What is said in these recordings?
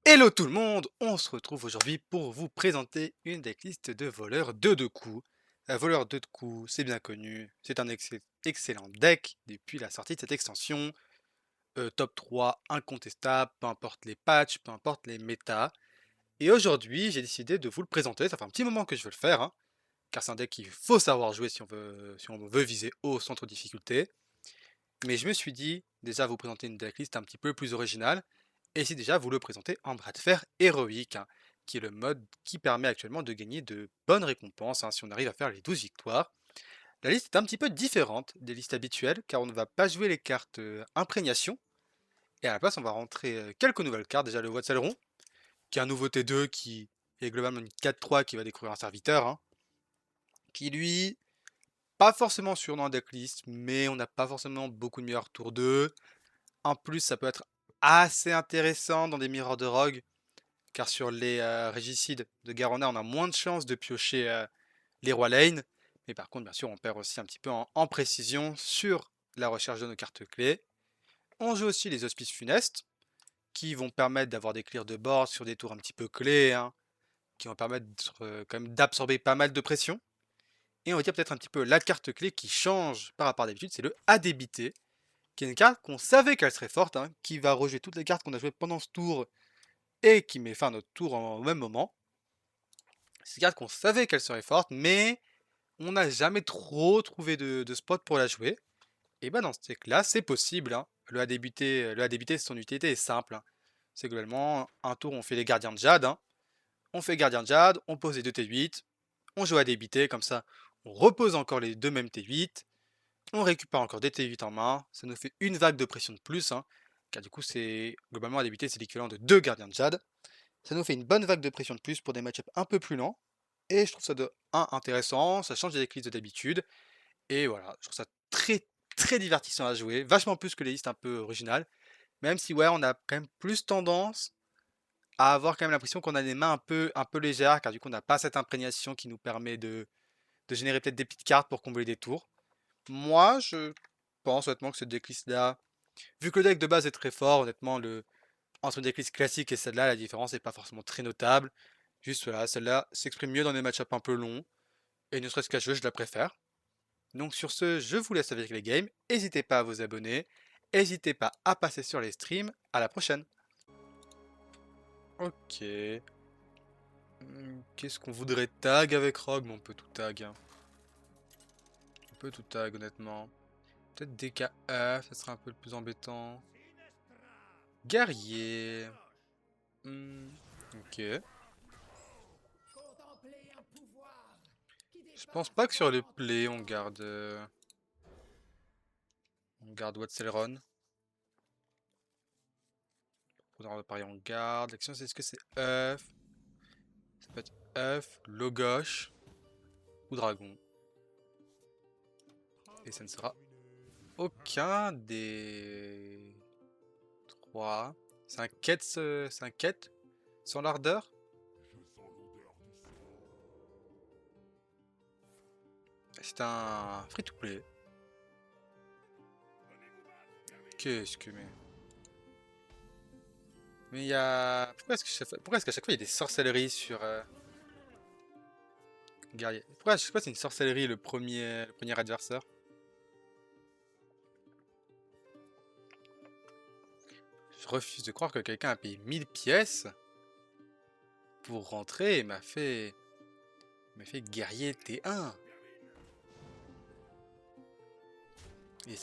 Hello tout le monde, on se retrouve aujourd'hui pour vous présenter une decklist de voleurs de deux coups. Voleur de deux coups, c'est bien connu, c'est un excellent deck depuis la sortie de cette extension. Top 3 incontestable, peu importe les patchs, peu importe les méta. Et aujourd'hui, j'ai décidé de vous le présenter, ça fait un petit moment que je veux le faire, hein, car c'est un deck qu'il faut savoir jouer si on veut viser haut centre de difficulté. Mais je me suis dit, déjà vous présenter une decklist un petit peu plus originale, et si déjà vous le présentez en bras de fer héroïque, hein, qui est le mode qui permet actuellement de gagner de bonnes récompenses hein, si on arrive à faire les 12 victoires. La liste est un petit peu différente des listes habituelles, car on ne va pas jouer les cartes imprégnation, et à la place on va rentrer quelques nouvelles cartes, déjà le Watselron, qui est un nouveau T2 qui est globalement une 4-3 qui va découvrir un serviteur, hein, qui lui, pas forcément sûr dans la decklist, mais on n'a pas forcément beaucoup de meilleurs tours 2. En plus, ça peut être assez intéressant dans des mirrors de rogue, car sur les régicides de Garona, on a moins de chances de piocher les rois lane. Mais par contre, bien sûr, on perd aussi un petit peu en précision sur la recherche de nos cartes clés. On joue aussi les auspices funestes, qui vont permettre d'avoir des clears de board sur des tours un petit peu clés, hein, qui vont permettre quand même d'absorber pas mal de pression. Et on va dire peut-être un petit peu la carte clé qui change par rapport à d'habitude, c'est le ADBT, qui est une carte qu'on savait qu'elle serait forte, hein, qui va rejouer toutes les cartes qu'on a jouées pendant ce tour et qui met fin à notre tour au même moment. C'est une carte qu'on savait qu'elle serait forte, mais on n'a jamais trop trouvé de spot pour la jouer. Et ben dans ce deck-là, c'est possible, hein. Le A débuter, son utilité est simple, hein. C'est globalement un tour, on fait les gardiens de Jade, hein. On fait gardien de Jade, on pose les deux T8, on joue à débiter, comme ça, on repose encore les deux mêmes T8, on récupère encore des T8 en main, ça nous fait une vague de pression de plus, hein, car du coup, c'est globalement à débiter, c'est l'équivalent de deux gardiens de Jade. Ça nous fait une bonne vague de pression de plus pour des match-ups un peu plus lents. Et je trouve ça de un intéressant, ça change des éclipses d'habitude. Et voilà, je trouve ça très très divertissant à jouer, vachement plus que les listes un peu originales. Même si ouais, on a quand même plus tendance à avoir quand même l'impression qu'on a les mains un peu légères, car du coup on n'a pas cette imprégnation qui nous permet de générer peut-être des petites cartes pour combler des tours. Moi, je pense honnêtement que cette decklist là, vu que le deck de base est très fort, honnêtement, entre une decklist classique et celle-là, la différence n'est pas forcément très notable. Juste voilà, celle-là s'exprime mieux dans des match-ups un peu longs, et ne serait-ce qu'à jouer, je la préfère. Donc sur ce, je vous laisse avec les games. N'hésitez pas à vous abonner, n'hésitez pas à passer sur les streams. À la prochaine. Ok. Qu'est-ce qu'on voudrait tag avec Rogue? Mais on peut tout tag, hein. On peut tout tag, honnêtement. Peut-être DKF, ça serait un peu le plus embêtant. Guerrier. Ok. Je pense pas que sur les plays on garde Watselron. Faudra parier en garde. L'action, c'est est-ce que c'est œuf? Ça peut être œuf, Logosh ou dragon. Et ça ne sera aucun des trois. C'est un quête sans l'ardeur? C'est un free-to-play. Qu'est-ce que mais il y a. Pourquoi est-ce qu'à chaque fois il y a des sorcelleries sur guerrier? Pourquoi à chaque fois c'est une sorcellerie le premier adversaire? Je refuse de croire que quelqu'un a payé 1000 pièces pour rentrer et m'a fait guerrier T1. Et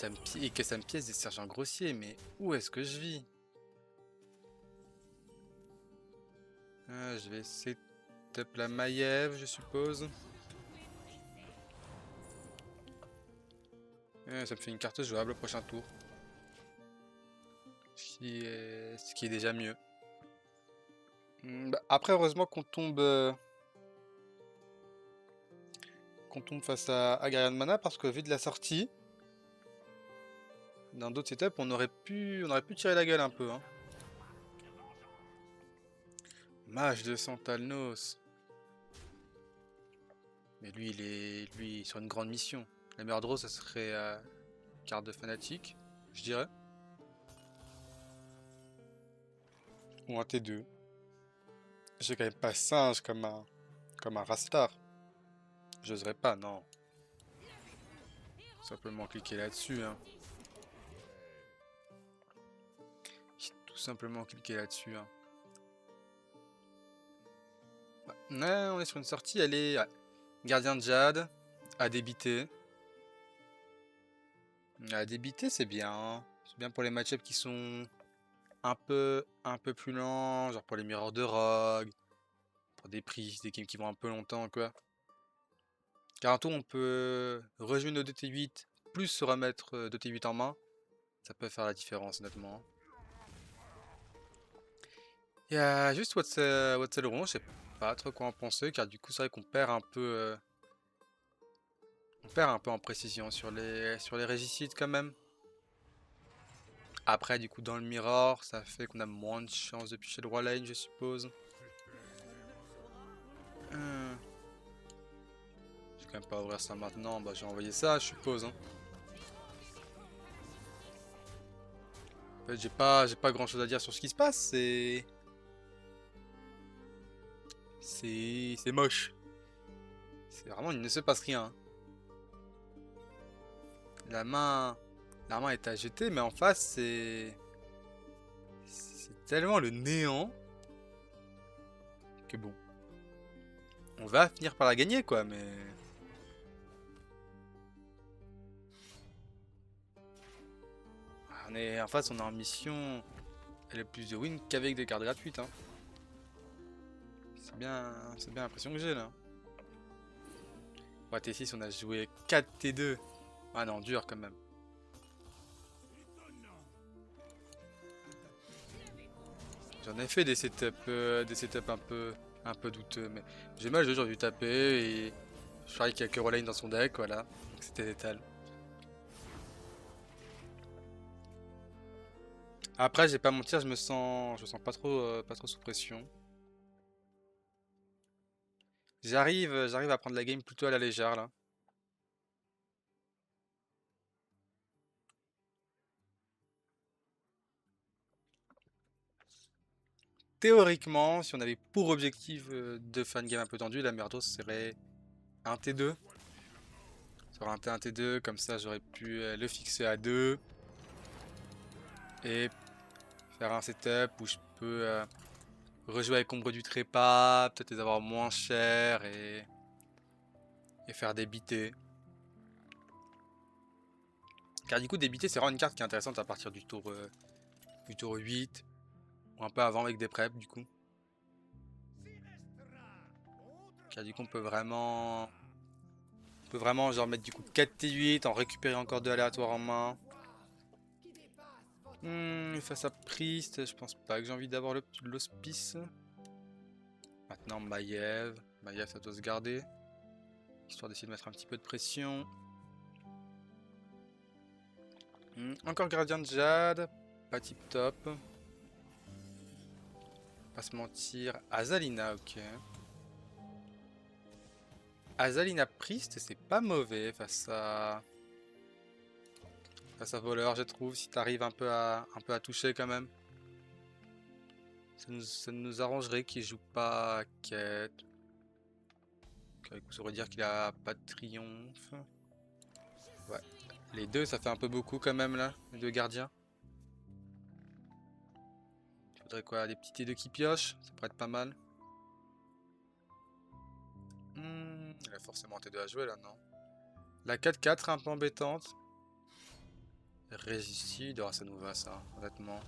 que ça me pièce des sergents grossiers, mais où est-ce que je vis? Ah, je vais essayer de taper la Maiev, je suppose. Ça me fait une carte jouable au prochain tour. Ce qui est déjà mieux. Bah, après, heureusement qu'on tombe face à Garion Mana, parce que vu de la sortie, dans d'autres setups, on aurait pu tirer la gueule un peu, hein. Mage de Santalnos. Mais lui, lui, sur une grande mission. La meilleure draw, ça serait carte de fanatique, je dirais. Ou un T2. J'ai quand même pas singe comme un Rastar. J'oserais pas, non. Simplement cliquer là-dessus, hein. Tout simplement cliquer là-dessus, hein. Ouais, on est sur une sortie, elle est gardien de Jade, à débiter. À débiter, c'est bien, hein. C'est bien pour les match-ups qui sont un peu plus lents, genre pour les mirrors de Rogue, pour des prises, des games qui vont un peu longtemps, quoi. Car un tour, on peut rejouer nos 2T8, plus se remettre 2T8 en main. Ça peut faire la différence, honnêtement. Il y a juste Watselron, je sais pas trop quoi en penser, car du coup, c'est vrai qu'on perd un peu, on perd un peu en précision sur les régicides quand même. Après, du coup, dans le mirror, ça fait qu'on a moins de chances de picher le roi lane, je suppose. Je vais quand même pas ouvrir ça maintenant, bah j'ai envoyé ça, je suppose, hein. En fait, j'ai pas grand chose à dire sur ce qui se passe, c'est moche. C'est vraiment, il ne se passe rien. La main, la main est à jeter, mais en face, c'est tellement le néant que bon, on va finir par la gagner, quoi, mais on est en face, on est en mission, elle a plus de wins qu'avec des cartes gratuites, hein. C'est bien l'impression que j'ai là. Ouais, T6, on a joué 4 T2. Ah non, dur quand même. J'en ai fait des setups un peu douteux, mais j'ai mal joué, j'aurais dû taper et je parie qu'il y a que Roline dans son deck, voilà. Donc c'était létal. Après, j'ai pas mentir, je me sens pas trop sous pression. J'arrive à prendre la game plutôt à la légère là. Théoriquement, si on avait pour objectif de faire une game un peu tendue, la merdos serait un T2. Sur un T1, T2, comme ça j'aurais pu le fixer à 2 et faire un setup où je peux rejouer avec Ombre du Trépas, peut-être les avoir moins chers et faire débiter. Car du coup, débiter, c'est vraiment une carte qui est intéressante à partir du tour 8, ou un peu avant avec des preps, du coup. Car du coup, on peut vraiment genre mettre du coup 4 T8, en récupérer encore 2 aléatoires en main. Face à Priest, je pense pas que j'ai envie d'avoir l'hospice. Maintenant, Maiev. Maiev, ça doit se garder. Histoire d'essayer de mettre un petit peu de pression. Encore gardien de Jade. Pas tip top. Pas se mentir. Azalina, ok. Azalina Priest, c'est pas mauvais face à voleur, je trouve. Si t'arrives un peu à toucher quand même. Ça nous arrangerait qu'il joue pas quête. Ça veut dire qu'il a pas de triomphe. Ouais. Les deux, ça fait un peu beaucoup quand même là, les deux gardiens. Il faudrait quoi? Des petits T2 qui piochent, ça pourrait être pas mal. Il a forcément un T2 à jouer là, non? La 4-4 un peu embêtante. Régicide, oh, ça nous va ça, honnêtement.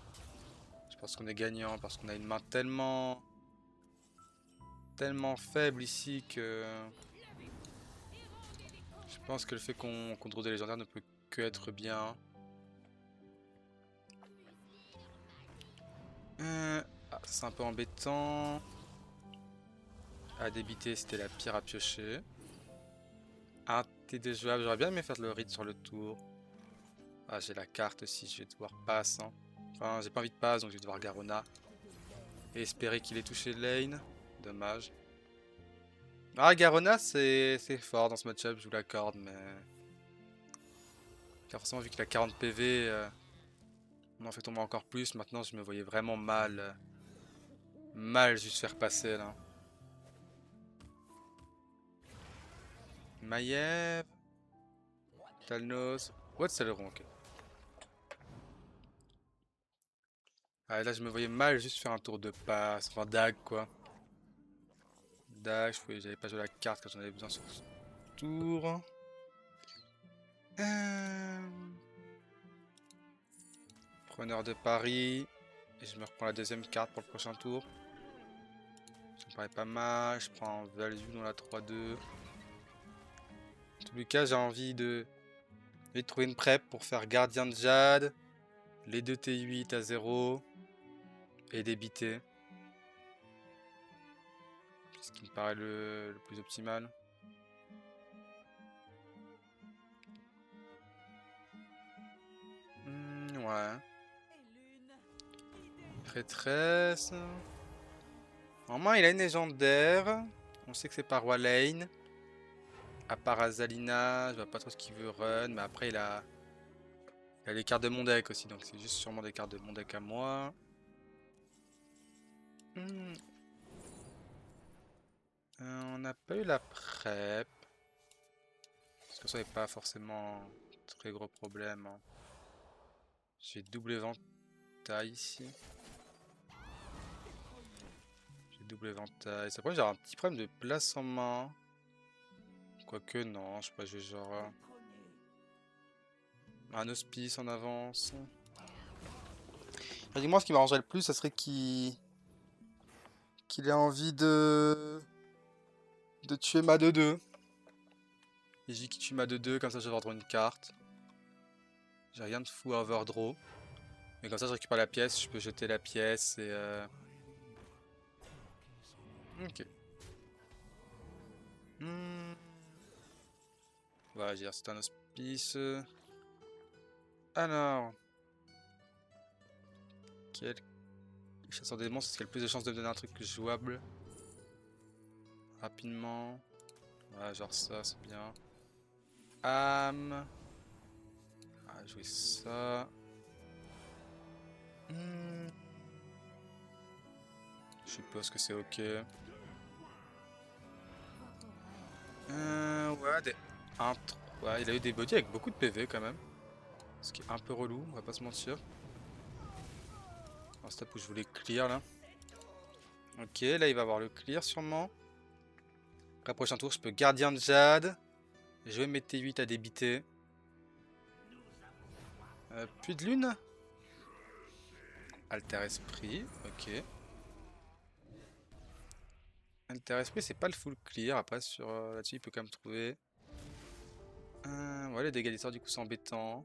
Je pense qu'on est gagnant parce qu'on a une main tellement faible ici que je pense que le fait qu'on contrôle des légendaires ne peut que être bien. Ah, c'est un peu embêtant. À débiter, c'était la pire à piocher. Un T2 jouable, j'aurais bien aimé faire le read sur le tour. Ah, j'ai la carte aussi, je vais devoir pass, hein. Enfin, j'ai pas envie de pass, donc je vais devoir Garona. Et espérer qu'il ait touché lane. Dommage. Ah, Garona, c'est fort dans ce match-up, je vous l'accorde, mais... Car forcément, vu qu'il a 40 PV, on en fait tomber encore plus. Maintenant, je me voyais vraiment mal Mal juste faire passer là. Maiev. Talnos. What c'est le rond, ok. Ah, là je me voyais mal juste faire un tour de passe. Enfin dag quoi. Dag, j'avais pas joué la carte quand j'en avais besoin sur ce tour. Euh, Preneur de Paris. Et je me reprends la deuxième carte pour le prochain tour. Ça me paraît pas mal. Je prends value dans la 3-2. En tous les cas, j'ai envie de trouver une prep pour faire Gardien de Jade, les deux T8 à 0 et débiter. C'est ce qui me paraît le plus optimal. Ouais. Prêtresse. Normalement, il a une légendaire. On sait que c'est pas Roi Lane. À part Azalina, je vois pas trop ce qu'il veut run. Mais après, il a les cartes de mon deck aussi. Donc c'est juste sûrement des cartes de mon deck à moi. Hmm. On n'a pas eu la prep. Parce que ça n'est pas forcément un très gros problème, hein. J'ai double éventail ici. J'ai double éventail. Ça pourrait j'ai un petit problème de place en main. Quoique non, je sais pas, j'ai genre un hospice en avance. Dis-moi, ce qui m'arrangerait le plus, ça serait qu'il ait envie de tuer ma 2-2. Et j'ai qui tue ma 2-2, comme ça je vais avoir une carte. J'ai rien de fou à overdraw. Mais comme ça je récupère la pièce, je peux jeter la pièce et ok. Hmm. Voilà, je veux dire, c'est un hospice. Alors, quel chasseur des monstres, est-ce qu'il a le plus de chances de me donner un truc jouable rapidement? Ouais, genre ça, c'est bien. Âme. Ah, jouer ça. Hmm. Je suppose que c'est ok. Ouais, des 1, 3. Il a eu des bodies avec beaucoup de PV quand même. Ce qui est un peu relou, on va pas se mentir. Un step où je voulais clear là. Ok, là il va avoir le clear sûrement. Après, prochain tour, je peux gardien de Jade. Jouer mes T8 à débiter. Plus de lune. Alter Esprit, ok. Alter Esprit, c'est pas le full clear. Après, sur là-dessus, il peut quand même trouver. Ouais, les dégâts d'histoire, du coup, c'est embêtant.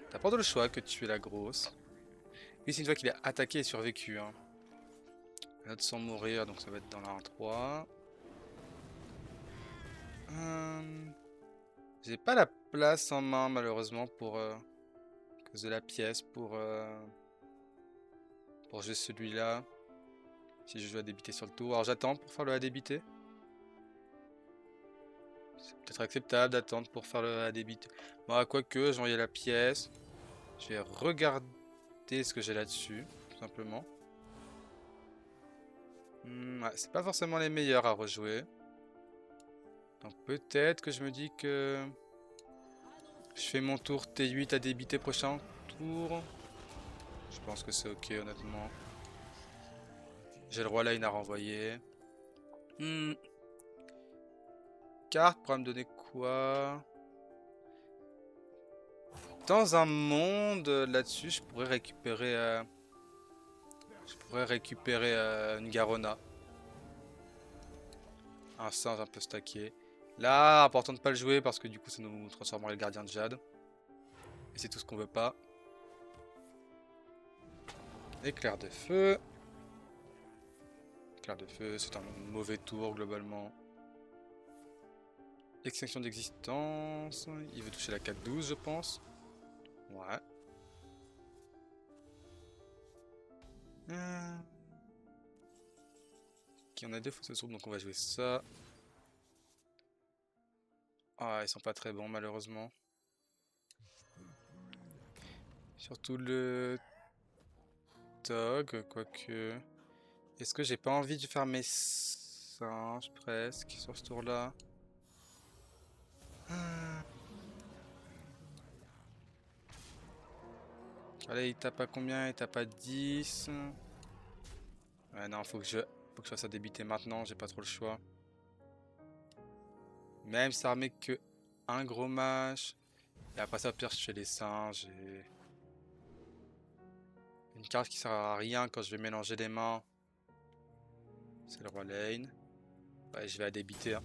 T'as pas le choix que de tuer la grosse. Lui, c'est une fois qu'il a attaqué et survécu, hein. Un autre sans mourir, donc ça va être dans la 1-3. J'ai pas la place en main, malheureusement, pour cause de la pièce, pour jouer celui-là. Si je joue à débiter sur le tour. Alors j'attends pour faire le à débiter. C'est peut-être acceptable d'attendre pour faire le à débiter. Bon, quoique, je vais envoyer la pièce. Je vais regarder ce que j'ai là-dessus, tout simplement. Ouais, c'est pas forcément les meilleurs à rejouer. Donc peut-être que je me dis que je fais mon tour T8 à débiter prochain tour. Je pense que c'est ok honnêtement. J'ai le roi line à renvoyer. Carte pourra me donner quoi? Dans un monde là-dessus, je pourrais récupérer une Garona. Un singe un peu stacké. Là, important de pas le jouer parce que du coup ça nous transformerait le gardien de Jade. Et c'est tout ce qu'on veut pas. Éclair de feu. Éclair de feu, c'est un mauvais tour globalement. Extinction d'existence. Il veut toucher la 4-12 je pense. Ouais. Ok, on a deux fausses sourds donc on va jouer ça. Ah, ils sont pas très bons malheureusement. Surtout le Tog, quoique. Est-ce que j'ai pas envie de faire mes singes presque sur ce tour-là? Ah. Allez, il tape à combien? Il tape à 10. Ouais, non, faut que je fasse ça débuter maintenant, j'ai pas trop le choix. Même si ça remet que un gros mage. Et après ça, au pire, je fais les singes et... Une carte qui sert à rien quand je vais mélanger les mains. C'est le roi Lane. Ouais, je vais à débiter, hein.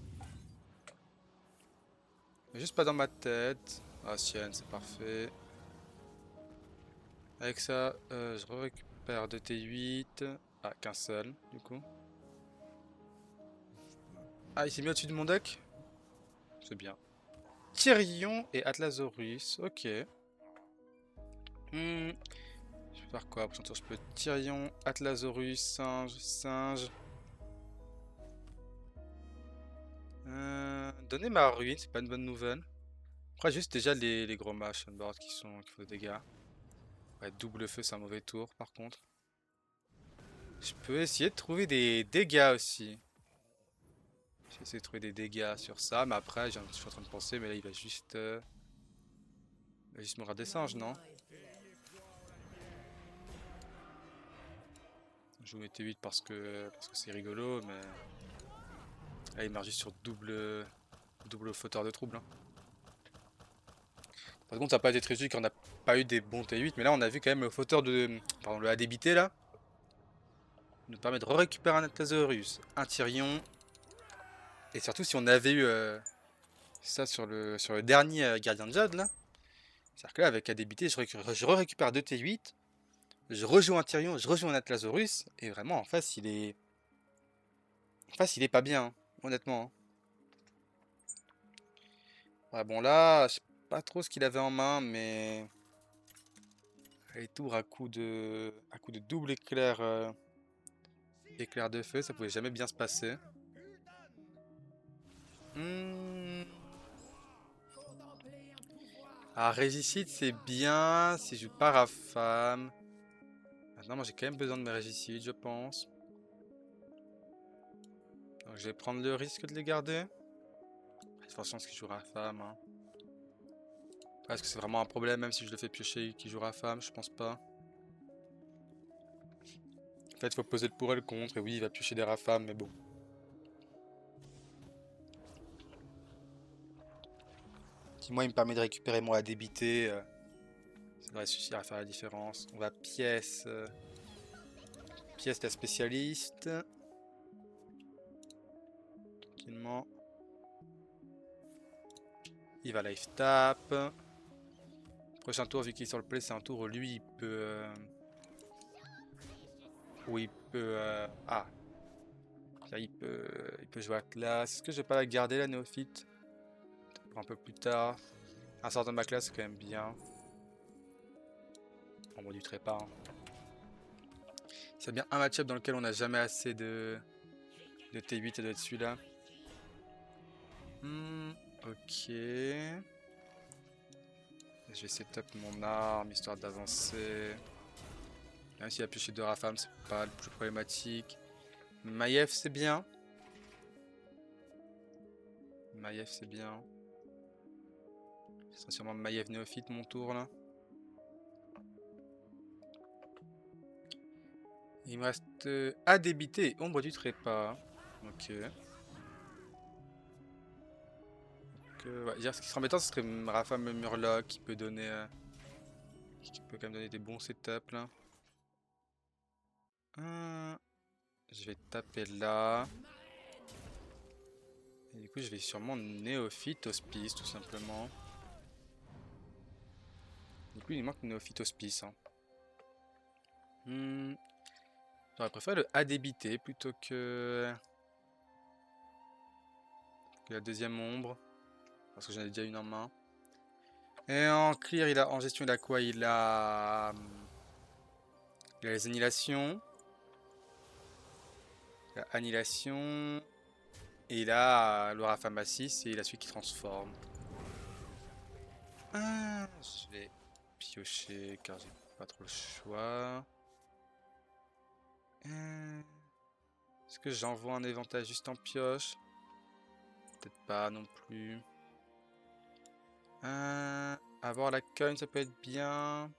Mais juste pas dans ma tête. Ah, Sienne, c'est parfait. Avec ça, je récupère 2T8. Ah, qu'un seul, du coup. Ah, il s'est mis au-dessus de mon deck? C'est bien. Tyrion et Atlasaurus, ok. Hmm, je peux faire quoi? Pour je peux Tyrion, Atlasaurus, singe, singe. Donner ma ruine, c'est pas une bonne nouvelle. Après, juste déjà les gros mâches on board qui font des dégâts. Ouais, double feu, c'est un mauvais tour par contre. Je peux essayer de trouver des dégâts aussi. Je vais essayer de trouver des dégâts sur ça, mais après, je suis en train de penser, mais là il va juste mourir des singes, non? Je vous mettais 8 parce que c'est rigolo, mais là il meurt juste sur double fauteur de trouble, hein. Par contre, ça n'a pas été très juste qu'on n'a pas eu des bons T8, mais là on a vu quand même le fauteur de. Pardon, le ADBT là. Nous permet de récupérer un Atlasaurus, un Tyrion. Et surtout si on avait eu ça sur le dernier gardien de Jade là. C'est-à-dire que là avec ADBT, je récupère 2 T8, je rejoue un Tyrion, je rejoue un Atlasaurus, et vraiment en face il est. En face il est pas bien, hein, honnêtement, hein. Ouais, bon là, je sais pas trop ce qu'il avait en main, mais. Les tours à coup de double éclair, éclair de feu, ça pouvait jamais bien se passer. Hmm. Ah, Régicide, c'est bien si je joue pas Rafam. Maintenant, moi j'ai quand même besoin de mes Régicides, je pense. Donc je vais prendre le risque de les garder. Il y a de fortes chances qu'il joue Rafam, hein. Est-ce que c'est vraiment un problème, même si je le fais piocher qu'il joue Rafam? Je pense pas. En fait, il faut poser le pour et le contre. Et oui, il va piocher des Rafam, mais bon. Si moi, il me permet de récupérer mon ADBT, ça devrait suffire à faire la différence. On va pièce. Pièce la spécialiste. Tranquillement. Il va life tap. Prochain tour, vu qu'il est sur le play, c'est un tour où lui il peut. Où il peut. Ah, là, il peut jouer à classe. Est-ce que je vais pas la garder la néophyte? Pour un peu plus tard. Un sort de ma classe, c'est quand même bien. On m'en douterait pas, hein. C'est bien un match-up dans lequel on n'a jamais assez de T8, ça doit être celui-là. Ok. Je vais setup mon arme histoire d'avancer. Même s'il a pioché de Rafam, c'est pas le plus problématique. Maiev, c'est bien. Maiev, c'est bien. Ce sera sûrement Maiev néophyte mon tour là. Il me reste à débiter et ombre du trépas. Ok. Ouais, dire ce qui serait embêtant, ce serait Rafam et Murloc qui peut donner. Qui peut quand même donner des bons setups là. Je vais taper là. Et du coup, je vais sûrement néophyte hospice tout simplement. Du coup, il manque néophyte hospice, hein. J'aurais préféré le ADBT plutôt que la deuxième ombre. Parce que j'en ai déjà une en main. Et en clear, en gestion, il a quoi? Il a les annihilations. Il a annihilation. Et il a l'aura Pharmacis et il a celui qui transforme. Je vais piocher car j'ai pas trop le choix. Est-ce que j'envoie un éventail juste en pioche? Peut-être pas non plus. Avoir la cogne, ça peut être bien.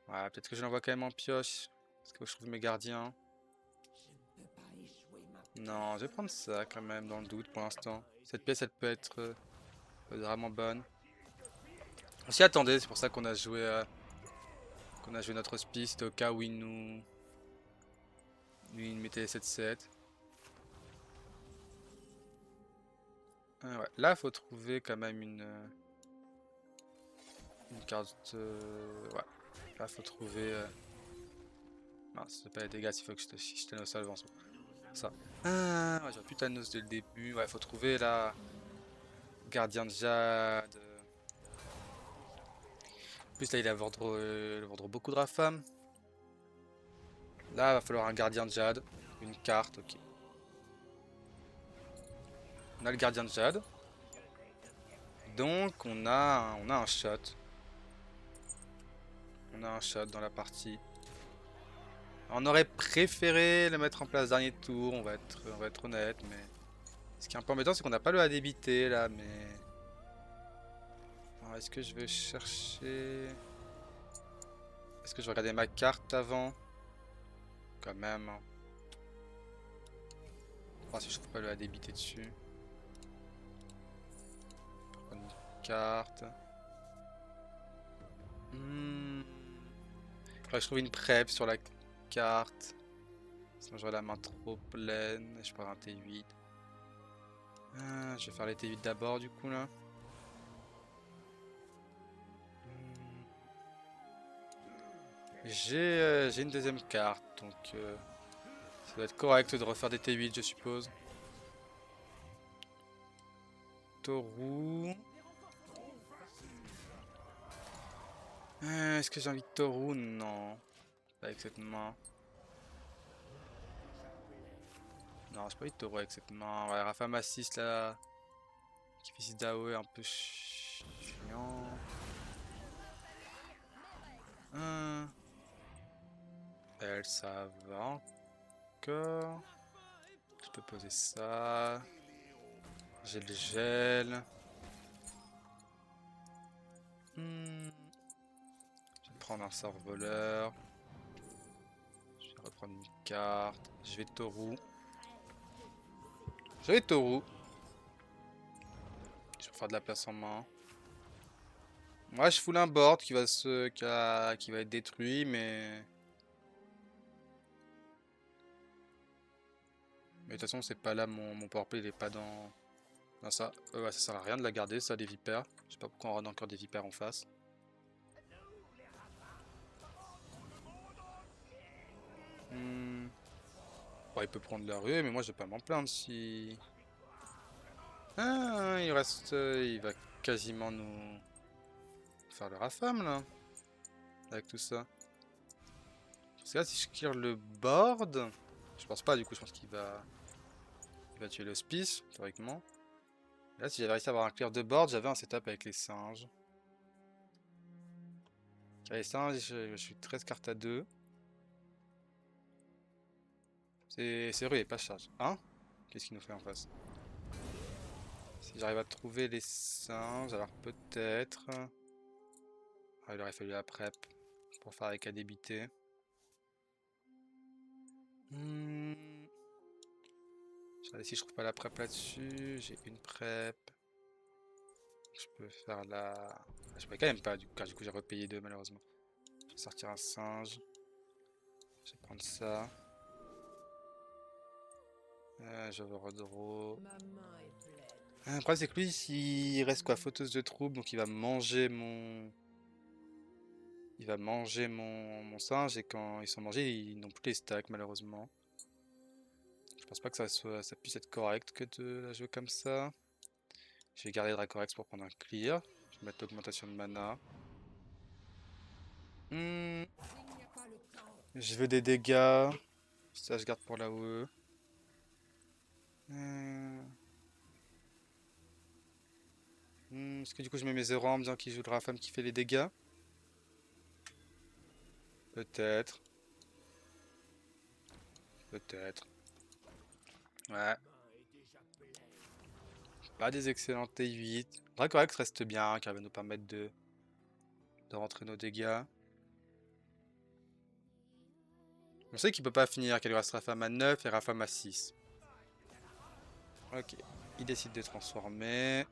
Ouais, peut-être que je l'envoie quand même en pioche. Parce que je trouve mes gardiens. Non, je vais prendre ça quand même, dans le doute pour l'instant. Cette pièce, elle peut être vraiment bonne. On s'y attendait, c'est pour ça qu'on a joué notre hospice. C'était au cas où il nous mettait les 7-7. Ouais. Là, faut trouver quand même une carte. Ouais. Là, faut trouver. Mince, c'est pas les dégâts, il faut que je te ça devant ça. Ouais, j'aurais pu Thanos dès le début. Ouais, faut trouver la gardien de Jade. En plus, là, il va vendre beaucoup de Rafam. Là, il va falloir un gardien de Jade. Une carte, ok. On a le gardien de Jade. Donc, on a un shot. On a un shot dans la partie. On aurait préféré le mettre en place dernier tour, on va être honnête, mais... Ce qui est un peu embêtant, c'est qu'on n'a pas le ADBT là, mais... Alors, est-ce que je vais chercher... Est-ce que je vais regarder ma carte avant? Quand même. Hein. Voir si je trouve pas le ADBT dessus. Prendre une carte. Faudrait que je trouve une prep sur la carte. Sinon j'aurai la main trop pleine. Je prends un T8. Je vais faire les T8 d'abord du coup là. J'ai une deuxième carte, donc ça doit être correct de refaire des T8 je suppose. Toru. Est-ce que j'ai envie de Toru? Non. Pas avec cette main. Non, j'ai pas envie de Toru avec cette main. Ouais, Rafam 6 là. Qui fait 6 d'AOE un peu chiant. Elle, ça va encore. Je peux poser ça. J'ai le gel. Je vais prendre un sort-voleur. Je vais reprendre une carte. Je vais Toru. Je vais Toru. Je vais faire de la place en main. Moi, je full un board qui va être détruit, mais... Mais de toute façon, c'est pas là, mon powerplay, il est pas dans ça. Ouais, ça sert à rien de la garder, ça, des vipères. Je sais pas pourquoi on rend encore des vipères en face. Bon, il peut prendre la rue, mais moi, je vais pas m'en plaindre si... Ah, il reste... il va quasiment nous... faire le rafam, là. Avec tout ça. Parce que là, si je clear le board... Je pense pas, du coup, je pense qu'il va... Il va tuer l'hospice, théoriquement. Là, si j'avais réussi à avoir un clear de board, j'avais un setup avec les singes. Les singes, je suis 13 cartes à 2. C'est vrai, il est pas charge. Hein? Qu'est-ce qu'il nous fait en face? Si j'arrive à trouver les singes, alors peut-être... Ah, il aurait fallu la prep pour faire avec ADBT. Si je trouve pas la prep là-dessus, j'ai une prep. Je peux faire la... Je pourrais quand même pas, car du coup j'ai repayé 2 malheureusement. Je vais sortir un singe. Je vais prendre ça. Je vais redraw. Le problème c'est que lui, il reste quoi? Fauteuse de troubles, donc il va manger mon... Il va manger mon singe, et quand ils sont mangés, ils n'ont plus les stacks malheureusement. Je pense pas que ça puisse être correct que de la jouer comme ça. Je vais garder Dracorex pour prendre un clear. Je vais mettre l'augmentation de mana. Je veux des dégâts. Ça, je garde pour la OE. Est-ce que du coup je mets mes 0 en me disant qu'il joue le Rafam qui fait les dégâts? Peut-être. Peut-être. Ouais. Pas des excellents T8. Dracorex reste bien, car il va nous permettre de rentrer nos dégâts. On sait qu'il peut pas finir, qu'il lui reste Rafam à 9 et Rafam à 6. Ok. Il décide de transformer.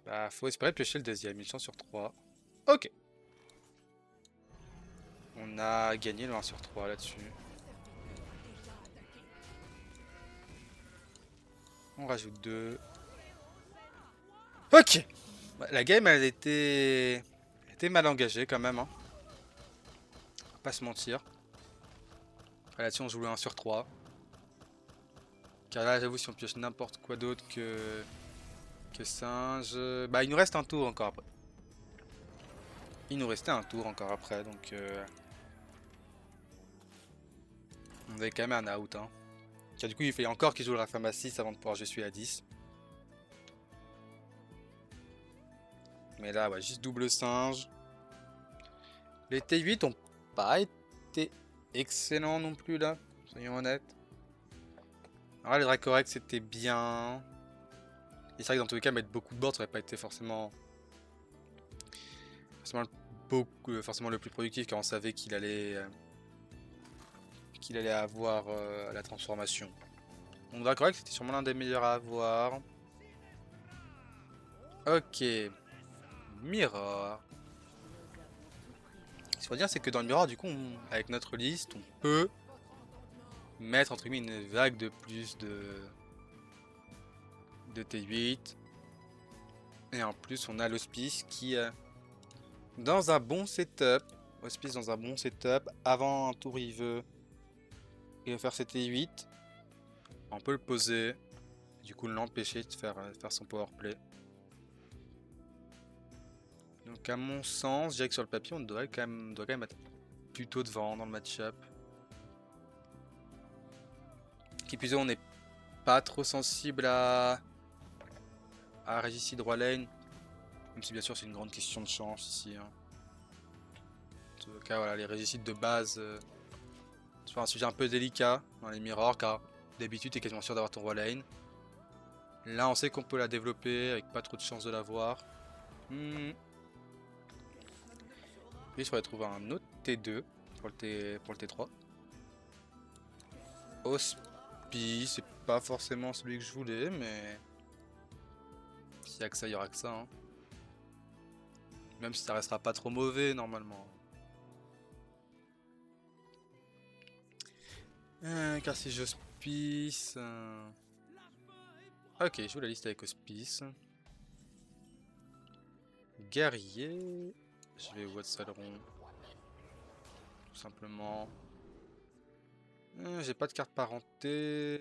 Bah, faut espérer piocher le deuxième. Une chance sur 3. Ok. On a gagné le 1 sur 3 là-dessus. On rajoute 2. Ok. La game, elle était mal engagée quand même. Hein. On va pas se mentir. Là-dessus, on joue le 1 sur 3. Car là, j'avoue, si on pioche n'importe quoi d'autre que singe... Bah, il nous reste un tour encore après. Il nous restait un tour encore après, donc... On avait quand même un out. Hein. Car du coup, il fallait encore qu'il joue le Rafam à 6 avant de pouvoir je suis à 10. Mais là, ouais, juste double singe. Les T8 ont pas été excellents non plus là, soyons honnêtes. Alors là, les Dracorex c'était bien. Et c'est vrai que dans tous les cas, mettre beaucoup de boards, ça aurait pas été forcément forcément le plus productif, car on savait qu'il allait avoir la transformation. Donc Dracorex c'était sûrement l'un des meilleurs à avoir. Ok. Mirror. Ce qu'il faut dire, c'est que dans le Mirror, du coup, avec notre liste, on peut mettre entre guillemets une vague de plus de T8. Et en plus, on a l'hospice qui dans un bon setup. Hospice dans un bon setup. Avant un tour, il veut faire ses T8. On peut le poser. Du coup, l'empêcher de faire son powerplay. Donc, à mon sens, je dirais que sur le papier, on doit quand même être plutôt devant dans le match-up. Qui plus est, on n'est pas trop sensible à Régicide Roi Lane. Même si bien sûr c'est une grande question de chance ici. Hein. En tout cas, voilà, les régicides de base, c'est un sujet un peu délicat dans les mirrors, car d'habitude tu es quasiment sûr d'avoir ton Roi Lane. Là, on sait qu'on peut la développer avec pas trop de chance de l'avoir. Puis il faudrait trouver un autre T2 pour le T3. Hospice, c'est pas forcément celui que je voulais, mais s'il y a que ça, il y aura que ça. Hein. Même si ça restera pas trop mauvais normalement. Car si j'hospice... Ok, je joue la liste avec hospice. Guerrier... Je vais au Saleron. Tout simplement. J'ai pas de carte parenté.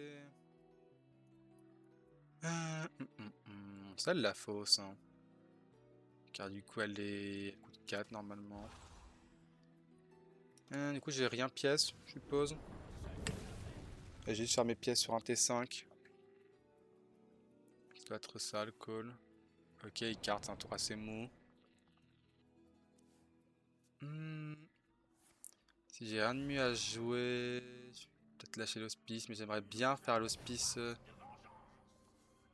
Celle la fausse. Hein. Car du coup elle est à coup de 4 normalement. Du coup j'ai rien pièce, je suppose. J'ai juste faire mes pièces sur un T5. Ça doit être ça le call. Ok, il carte, c'est un tour assez mou. Si j'ai rien de mieux à jouer, je vais peut-être lâcher l'hospice, mais j'aimerais bien faire l'hospice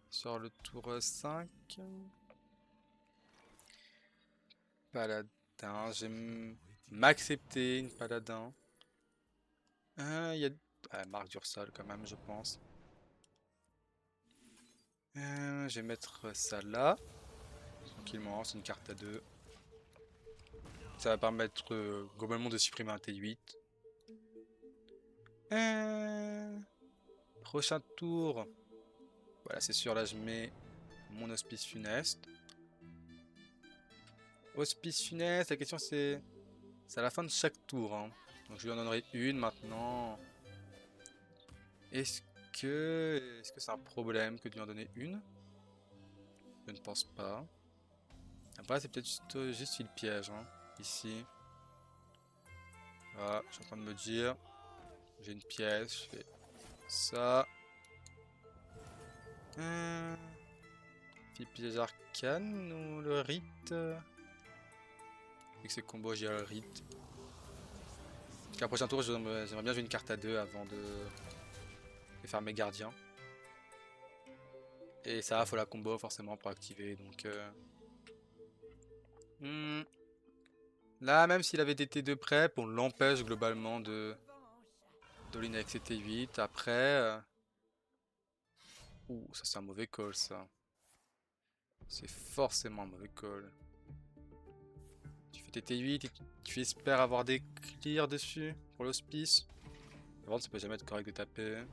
sur le tour 5. Paladin, j'aime m'accepter une paladin. Il y a Marc Dursol quand même, je pense. Je vais mettre ça là. Tranquillement, c'est une carte à 2. Ça va permettre globalement de supprimer un T8. Prochain tour. Voilà, c'est sûr, là je mets mon hospice funeste. Hospice funeste, la question c'est à la fin de chaque tour. Hein. Donc je lui en donnerai une maintenant. Est-ce que c'est un problème que de lui en donner une? Je ne pense pas. Après c'est peut-être juste il piège. Hein, ici. Voilà, je suis en train de me dire. J'ai une pièce, je fais ça. Piège arcane ou le rite? Avec ces combos, j'ai le rite. Donc, prochain tour, j'aimerais bien jouer une carte à 2 avant de faire mes gardiens. Et ça, faut la combo forcément pour activer. Donc, là, même s'il avait des T2 prep, on l'empêche globalement de all-in avec ses T8. Après, ouh, ça c'est un mauvais call ça. C'est forcément un mauvais call. Tu fais tes T8 et tu espères avoir des clears dessus pour l'hospice. Par contre, ça peut jamais être correct de taper.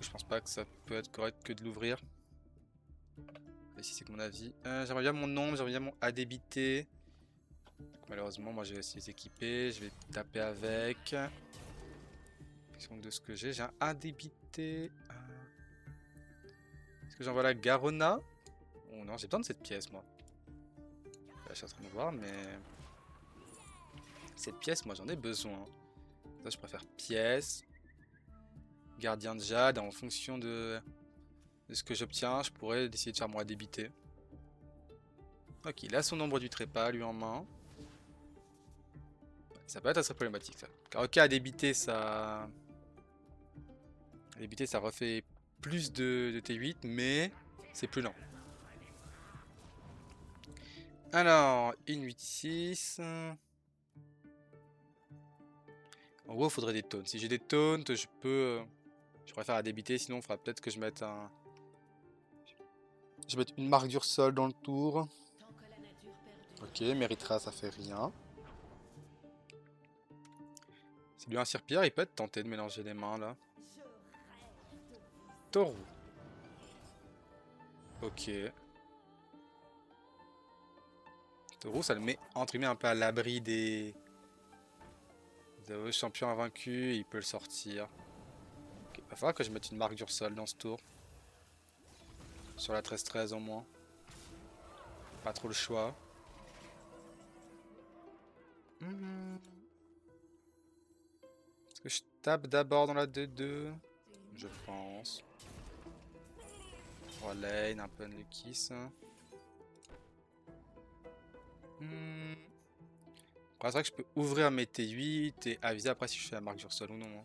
Je pense pas que ça peut être correct que de l'ouvrir. Ici, c'est que mon avis. J'aimerais bien mon nombre, j'aimerais bien mon ADBT. Malheureusement, moi j'ai essayé d'équiper. Je vais taper avec. Question de ce que j'ai un ADBT. Est-ce que j'envoie la Garona? Oh non, j'ai besoin de cette pièce, moi. Là, je suis en train de voir, mais. Cette pièce, moi j'en ai besoin. Ça, je préfère pièce. Gardien de Jade, en fonction de ce que j'obtiens, je pourrais essayer de faire mon ADBT. Ok, il a son nombre du trépas, lui en main. Ça peut être assez problématique, ça. Car ok, ADBT, ça. ADBT, ça refait plus de T8, mais c'est plus lent. Alors, une 8-6. En gros, il faudrait des taunts. Si j'ai des taunts, je peux. Je préfère ADBT, sinon il faudra peut-être que je mette un. Je vais mettre une marque d'Ursol dans le tour. Ok, méritera, ça fait rien. C'est lui un Cire-Pierre, il peut être tenté de mélanger les mains là. Taureau. Ok. Taureau, ça le met entre guillemets un peu à l'abri des champions invaincus, il peut le sortir. Ok, va falloir que je mette une marque d'Ursol dans ce tour. Sur la 13-13 au moins. Pas trop le choix. Est-ce que je tape d'abord dans la 2-2? Je pense. Oh, lane, un peu de kiss. Après, c'est vrai que je peux ouvrir mes T8 et aviser après si je fais la marque d'Ursol ou non. Hein.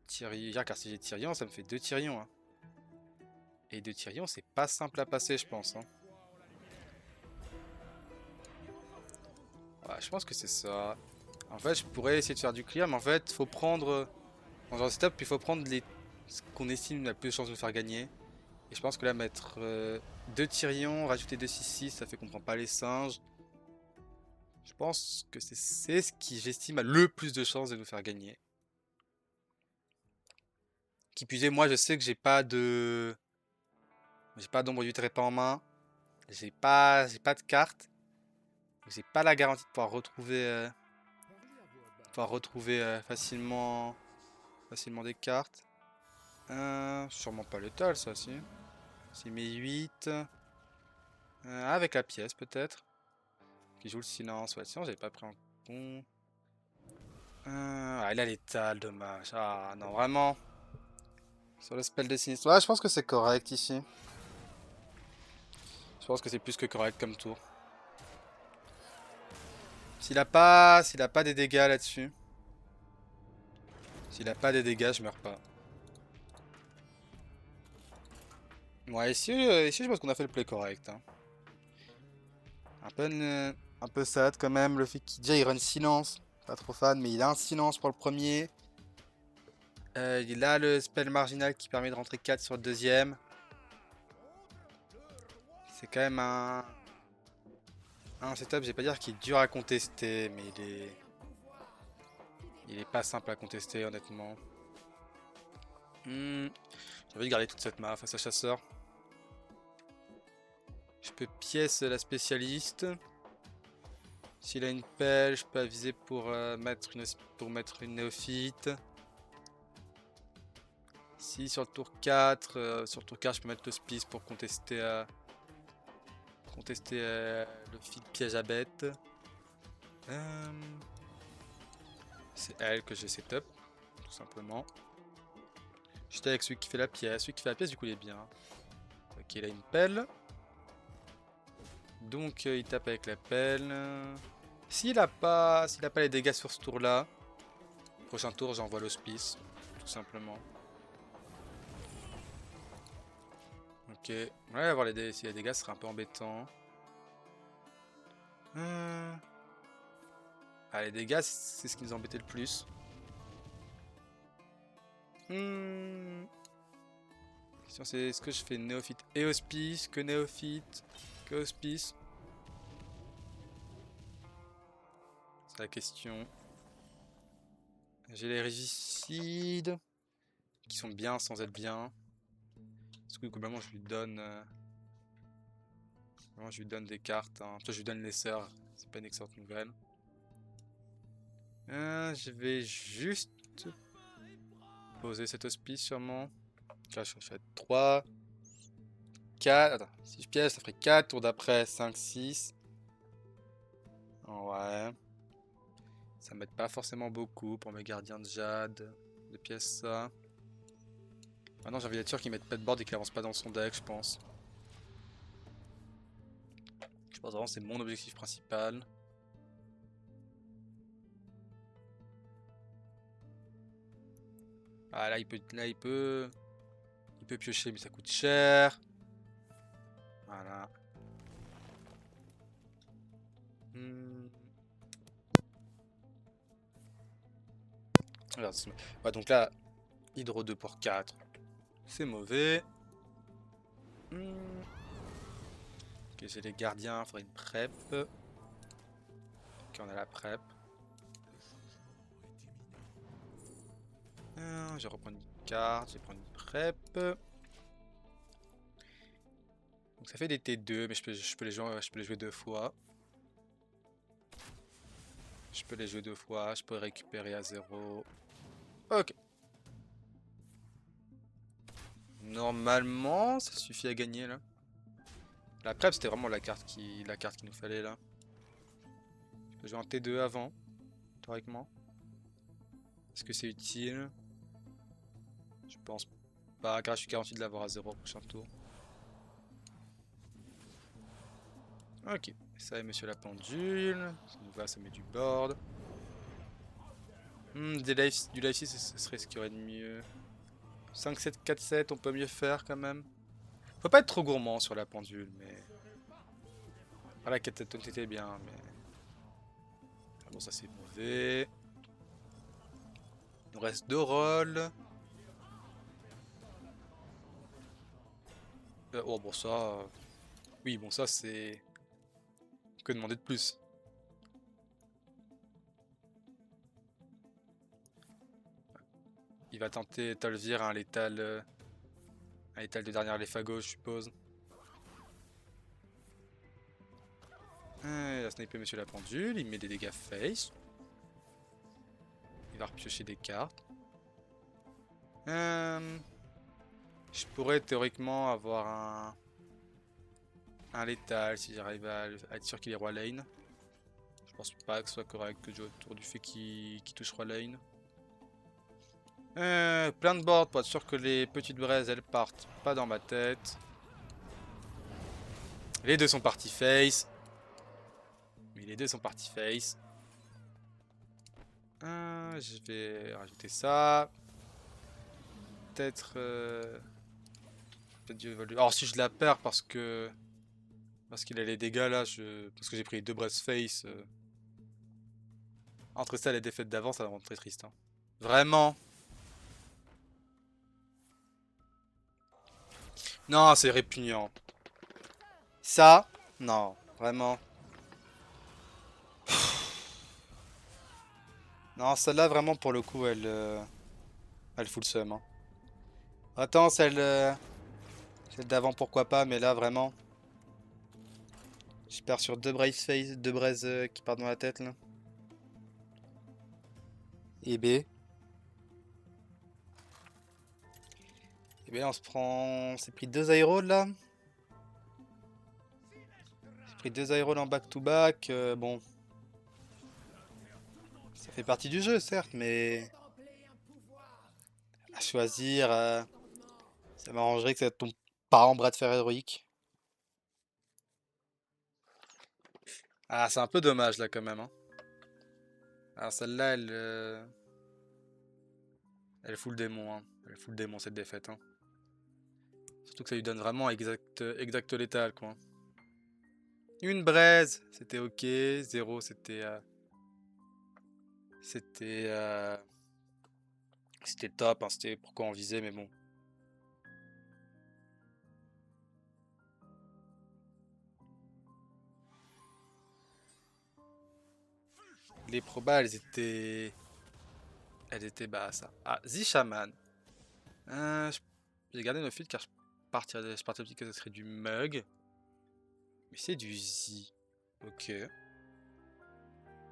Tyrion, car si j'ai Tyrion, ça me fait 2 Tyrion. Hein. Et 2 Tyrion, c'est pas simple à passer, je pense. Hein. Ouais, je pense que c'est ça. En fait, je pourrais essayer de faire du clear, mais en fait, faut prendre. Dans genre de setup, il faut prendre ce qu'on estime la plus de chances de nous faire gagner. Et je pense que là, mettre 2 Tyrion, rajouter 2 6-6, ça fait qu'on prend pas les singes. Je pense que c'est ce qui, j'estime, a le plus de chances de nous faire gagner. Qui plus est, moi, je sais que j'ai pas de. J'ai pas d'ombre du trépas en main. J'ai pas de carte. J'ai pas la garantie de pouvoir retrouver facilement des cartes. Sûrement pas létal, ça, si. C'est mes 8. Avec la pièce, peut-être. Qui joue le silence. Ouais, sinon, j'avais pas pris en compte. Ah, il a létal, dommage. Ah, non, vraiment. Sur le spell de sinistre. Ouais, je pense que c'est correct ici. Je pense que c'est plus que correct comme tour. S'il a pas des dégâts là-dessus. S'il a pas des dégâts, je meurs pas. Ouais, ici je pense qu'on a fait le play correct. Hein. Un peu sad quand même, le fait qu'il déjà il run silence. Pas trop fan, mais il a un silence pour le premier. Il a le spell marginal qui permet de rentrer 4 sur le deuxième. C'est quand même un setup, je vais pas dire qu'il est dur à contester, mais il est pas simple à contester honnêtement. J'ai envie de garder toute cette main face à chasseur. Je peux pièce la spécialiste. S'il a une pelle, je peux aviser pour mettre une néophyte. Si sur le tour 4, sur le tour 4 je peux mettre l'hospice pour contester le feed piège à bête. C'est elle que j'ai setup, tout simplement. J'étais avec celui qui fait la pièce. Celui qui fait la pièce, du coup, il est bien. Ok, il a une pelle. Donc, il tape avec la pelle. S'il a pas les dégâts sur ce tour-là, prochain tour, j'envoie l'hospice, tout simplement. Ok. Ouais, avoir les dégâts, s'il y a des dégâts, ce serait un peu embêtant. Ah, les dégâts, c'est ce qui nous embêtait le plus. La question c'est, est-ce que je fais néophyte et hospice, que néophyte, que hospice? C'est la question. J'ai les régicides, qui sont bien sans être bien. Parce que globalement, je lui donne des cartes. Hein. Toi, je lui donne les sœurs. C'est pas une excellente nouvelle. Je vais juste poser cet hospice sûrement. Là, je fais 3, 4. Attends, si je piège, ça ferait 4. Tour d'après, 5, 6. Ouais. Ça m'aide pas forcément beaucoup pour mes gardiens de jade. De pièces, ça. Maintenant, j'ai envie d'être sûr qu'il mette pas de board et qu'il avance pas dans son deck, je pense. Je pense vraiment que c'est mon objectif principal. Ah, là, il peut piocher, mais ça coûte cher. Voilà. Regarde, ouais, donc là, hydro 2 pour 4. C'est mauvais. Ok, j'ai les gardiens, il faudrait une prep. Ok, on a la prep. Je vais reprendre une carte, je vais prendre une prep. Donc ça fait des T2, mais je peux les jouer 2 fois. Je peux les jouer 2 fois, je peux récupérer à 0. Ok. Normalement, ça suffit à gagner là. La prep, c'était vraiment la carte qu'il nous fallait là. Je peux jouer un T2 avant, théoriquement. Est-ce que c'est utile? Je pense pas, car je suis garanti de l'avoir à 0 au prochain tour. Ok, ça et monsieur la pendule. Ça nous va, ça met du board. Du life 6, ce serait ce qu'il y aurait de mieux. 5, 7, 4, 7, on peut mieux faire quand même. Faut pas être trop gourmand sur la pendule, mais. Voilà, Cataton était bien, mais. Ah bon, ça c'est mauvais. Il nous reste 2 rôles. Oh, bon, ça. Oui, bon, ça c'est. Que demander de plus? Il va tenter Tolvir, un létal de dernière Lefago, je suppose. Il a snipé monsieur la pendule, il met des dégâts face. Il va repiocher des cartes. Je pourrais théoriquement avoir un létal si j'arrive à être sûr qu'il est roi lane. Je pense pas que ce soit correct que je joue autour du fait qu'il touche roi lane. Plein de boards pour être sûr que les petites braises elles partent pas dans ma tête. Les deux sont partis face. Mais les deux sont partis face. Je vais rajouter ça. Peut-être. Peut-être du évolue. Alors si je la perds parce que. Parce qu'il a les dégâts là, parce que j'ai pris 2 braises face. Entre ça et les défaites d'avant, ça va rendre très triste. Hein. Vraiment. Non, c'est répugnant. Ça, non, vraiment. Non, celle-là, vraiment, pour le coup, elle fout le seum. Hein. Attends, celle d'avant, pourquoi pas, mais là, vraiment. Je perds sur 2 braises qui partent dans la tête, là. Et B. Et B, on se prend. On s'est pris 2 aéros, là. On s'est pris 2 aéros en back-to-back. Bon. Ça fait partie du jeu, certes, mais. À choisir. Ça m'arrangerait que ça tombe pas en bras de fer héroïque. Ah, c'est un peu dommage là quand même. Hein. Alors celle-là, elle fout le démon, hein. Elle fout le démon cette défaite, hein. Surtout que ça lui donne vraiment exact létal, quoi. Une braise, c'était ok. Zéro, c'était c'était top, hein. C'était pourquoi on visait, mais bon. Les probas, elles étaient bah ça. Ah, Shaman. J'ai gardé nos feeds car je partais que ce serait du Mug. Mais c'est du Z. Ok.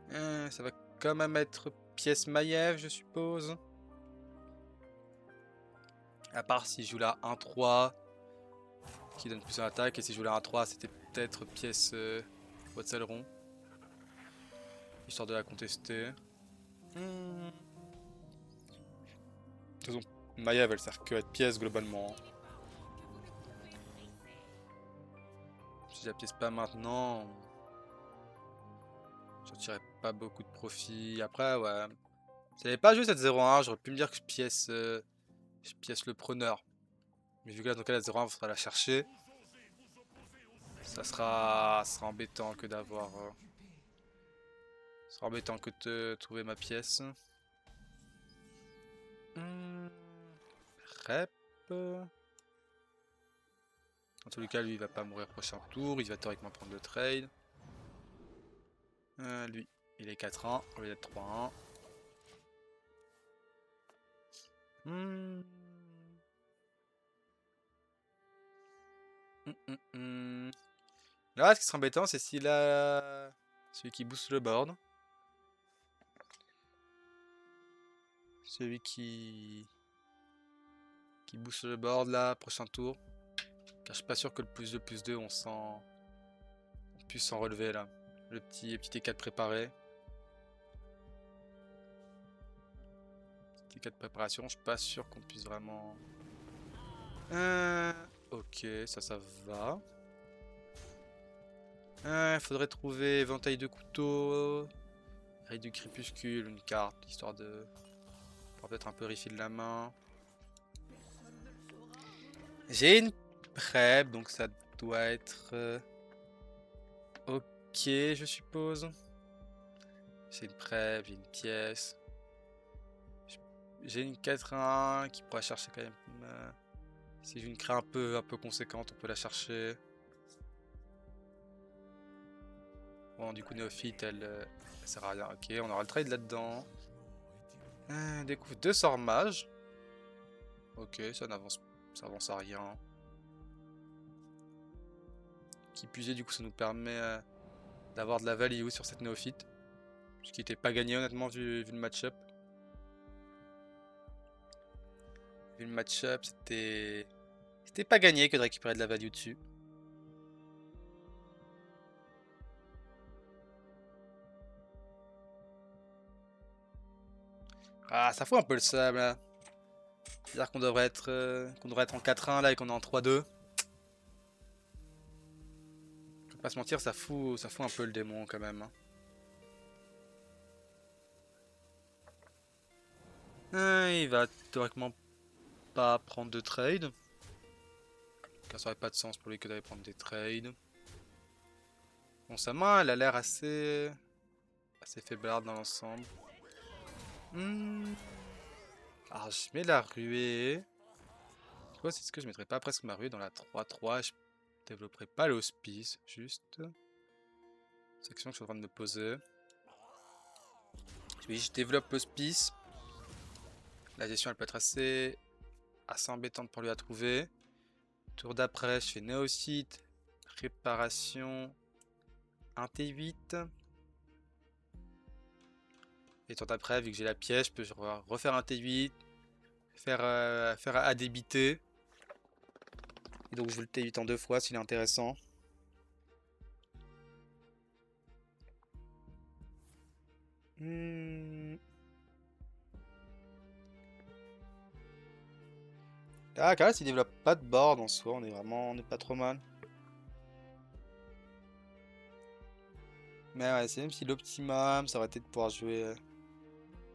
Ça va quand même être pièce Maiev, je suppose. À part si je joue la 1-3, qui donne plus en attaque. Et si je joue la 1-3, c'était peut-être pièce Watselron. Histoire de la contester. De toute façon, Maiev, elle sert que à être pièce globalement. Si je la pièce pas maintenant, j'en tirerais pas beaucoup de profit. Après, ouais. Si j'avais pas joué cette 0-1, j'aurais pu me dire que je pièce le preneur. Mais vu que là, dans le cas, la 0-1, il faudra la chercher. Ça sera embêtant que d'avoir. Ça sera embêtant que de trouver ma pièce. Rep. En tous les cas, lui, il va pas mourir prochain tour. Il va théoriquement prendre le trade. Lui, il est 4-1 au lieu d'être 3-1. Là, ce qui serait embêtant, c'est s'il a celui qui booste le board. Celui qui booste le board là, prochain tour. Car je suis pas sûr que le plus 2, on puisse s'en relever là. Le petit T4 préparé. Petit T4 de préparation, je suis pas sûr qu'on puisse vraiment. Ok, ça va. Faudrait trouver éventail de couteaux. Raid du crépuscule, une carte, histoire de. Pour peut-être un peu refill la main. J'ai une prep, donc ça doit être. Ok, je suppose. J'ai une prep, j'ai une pièce. J'ai une 4-1 qui pourra chercher quand même. Si j'ai une craie un peu conséquente, on peut la chercher. Bon, du coup, néophyte, elle sert à rien. Ok, on aura le trade là-dedans. Découvre 2 sorts mages. Ok, ça avance à rien. Qui puisait, du coup, ça nous permet d'avoir de la value sur cette néophyte. Ce qui n'était pas gagné, honnêtement, vu le match-up. Vu le match-up, c'était pas gagné que de récupérer de la value dessus. Ah, ça fout un peu le seum là. C'est-à-dire qu'on devrait être en 4-1 là et qu'on est en 3-2. Je vais pas se mentir, ça fout un peu le démon quand même, hein. Il va théoriquement pas prendre de trade. Car ça aurait pas de sens pour lui que d'aller prendre des trades. Bon, sa main, elle a l'air assez faiblarde dans l'ensemble. Alors, je mets la ruée. Quoi, c'est ce que je mettrais pas presque ma ruée dans la 3-3. Je développerai pas l'hospice, juste. Section que je suis en train de me poser. Oui, je développe l'hospice. La gestion, elle peut être assez embêtante pour lui à trouver. Tour d'après, je fais néophyte, réparation, 1 T8. Et tour d'après, vu que j'ai la pièce, je peux refaire un T8, faire à débiter. Et donc je veux le T8 en 2 fois s'il est intéressant. Ah, Caras il développe pas de board en soi, on est pas trop mal. Mais ouais, c'est même si l'optimum, ça aurait été de pouvoir jouer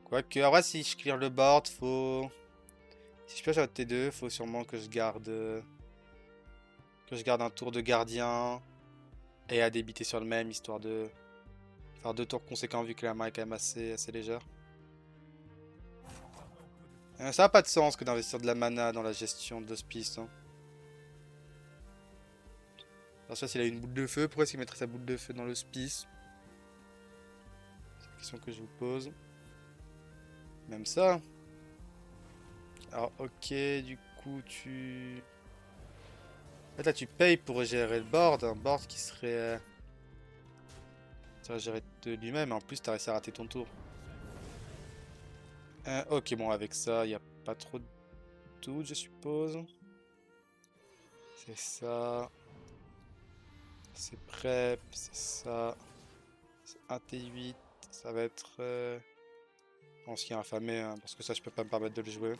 Quoique, en vrai, si je clear le board, faut... Si je pioche un T2, faut sûrement que je garde... que je garde un tour de gardien et à débiter sur le même, histoire de faire 2 tours conséquents vu que la main est quand même assez légère. Ça n'a pas de sens que d'investir de la mana dans la gestion d'hospice. Hein. Alors ça, s'il a une boule de feu, pourquoi est-ce qu'il mettrait sa boule de feu dans l'hospice? C'est la question que je vous pose. Même ça. Alors, ok, du coup, tu... En fait, là, tu payes pour gérer le board. Un board qui serait géré de lui-même. En plus, t'as réussi à rater ton tour. Ok, bon, avec ça, il n'y a pas trop de doute, je suppose. C'est ça. C'est prep, c'est ça. C'est un T8. Ça va être ancien affamé, hein, parce que ça, je peux pas me permettre de le jouer.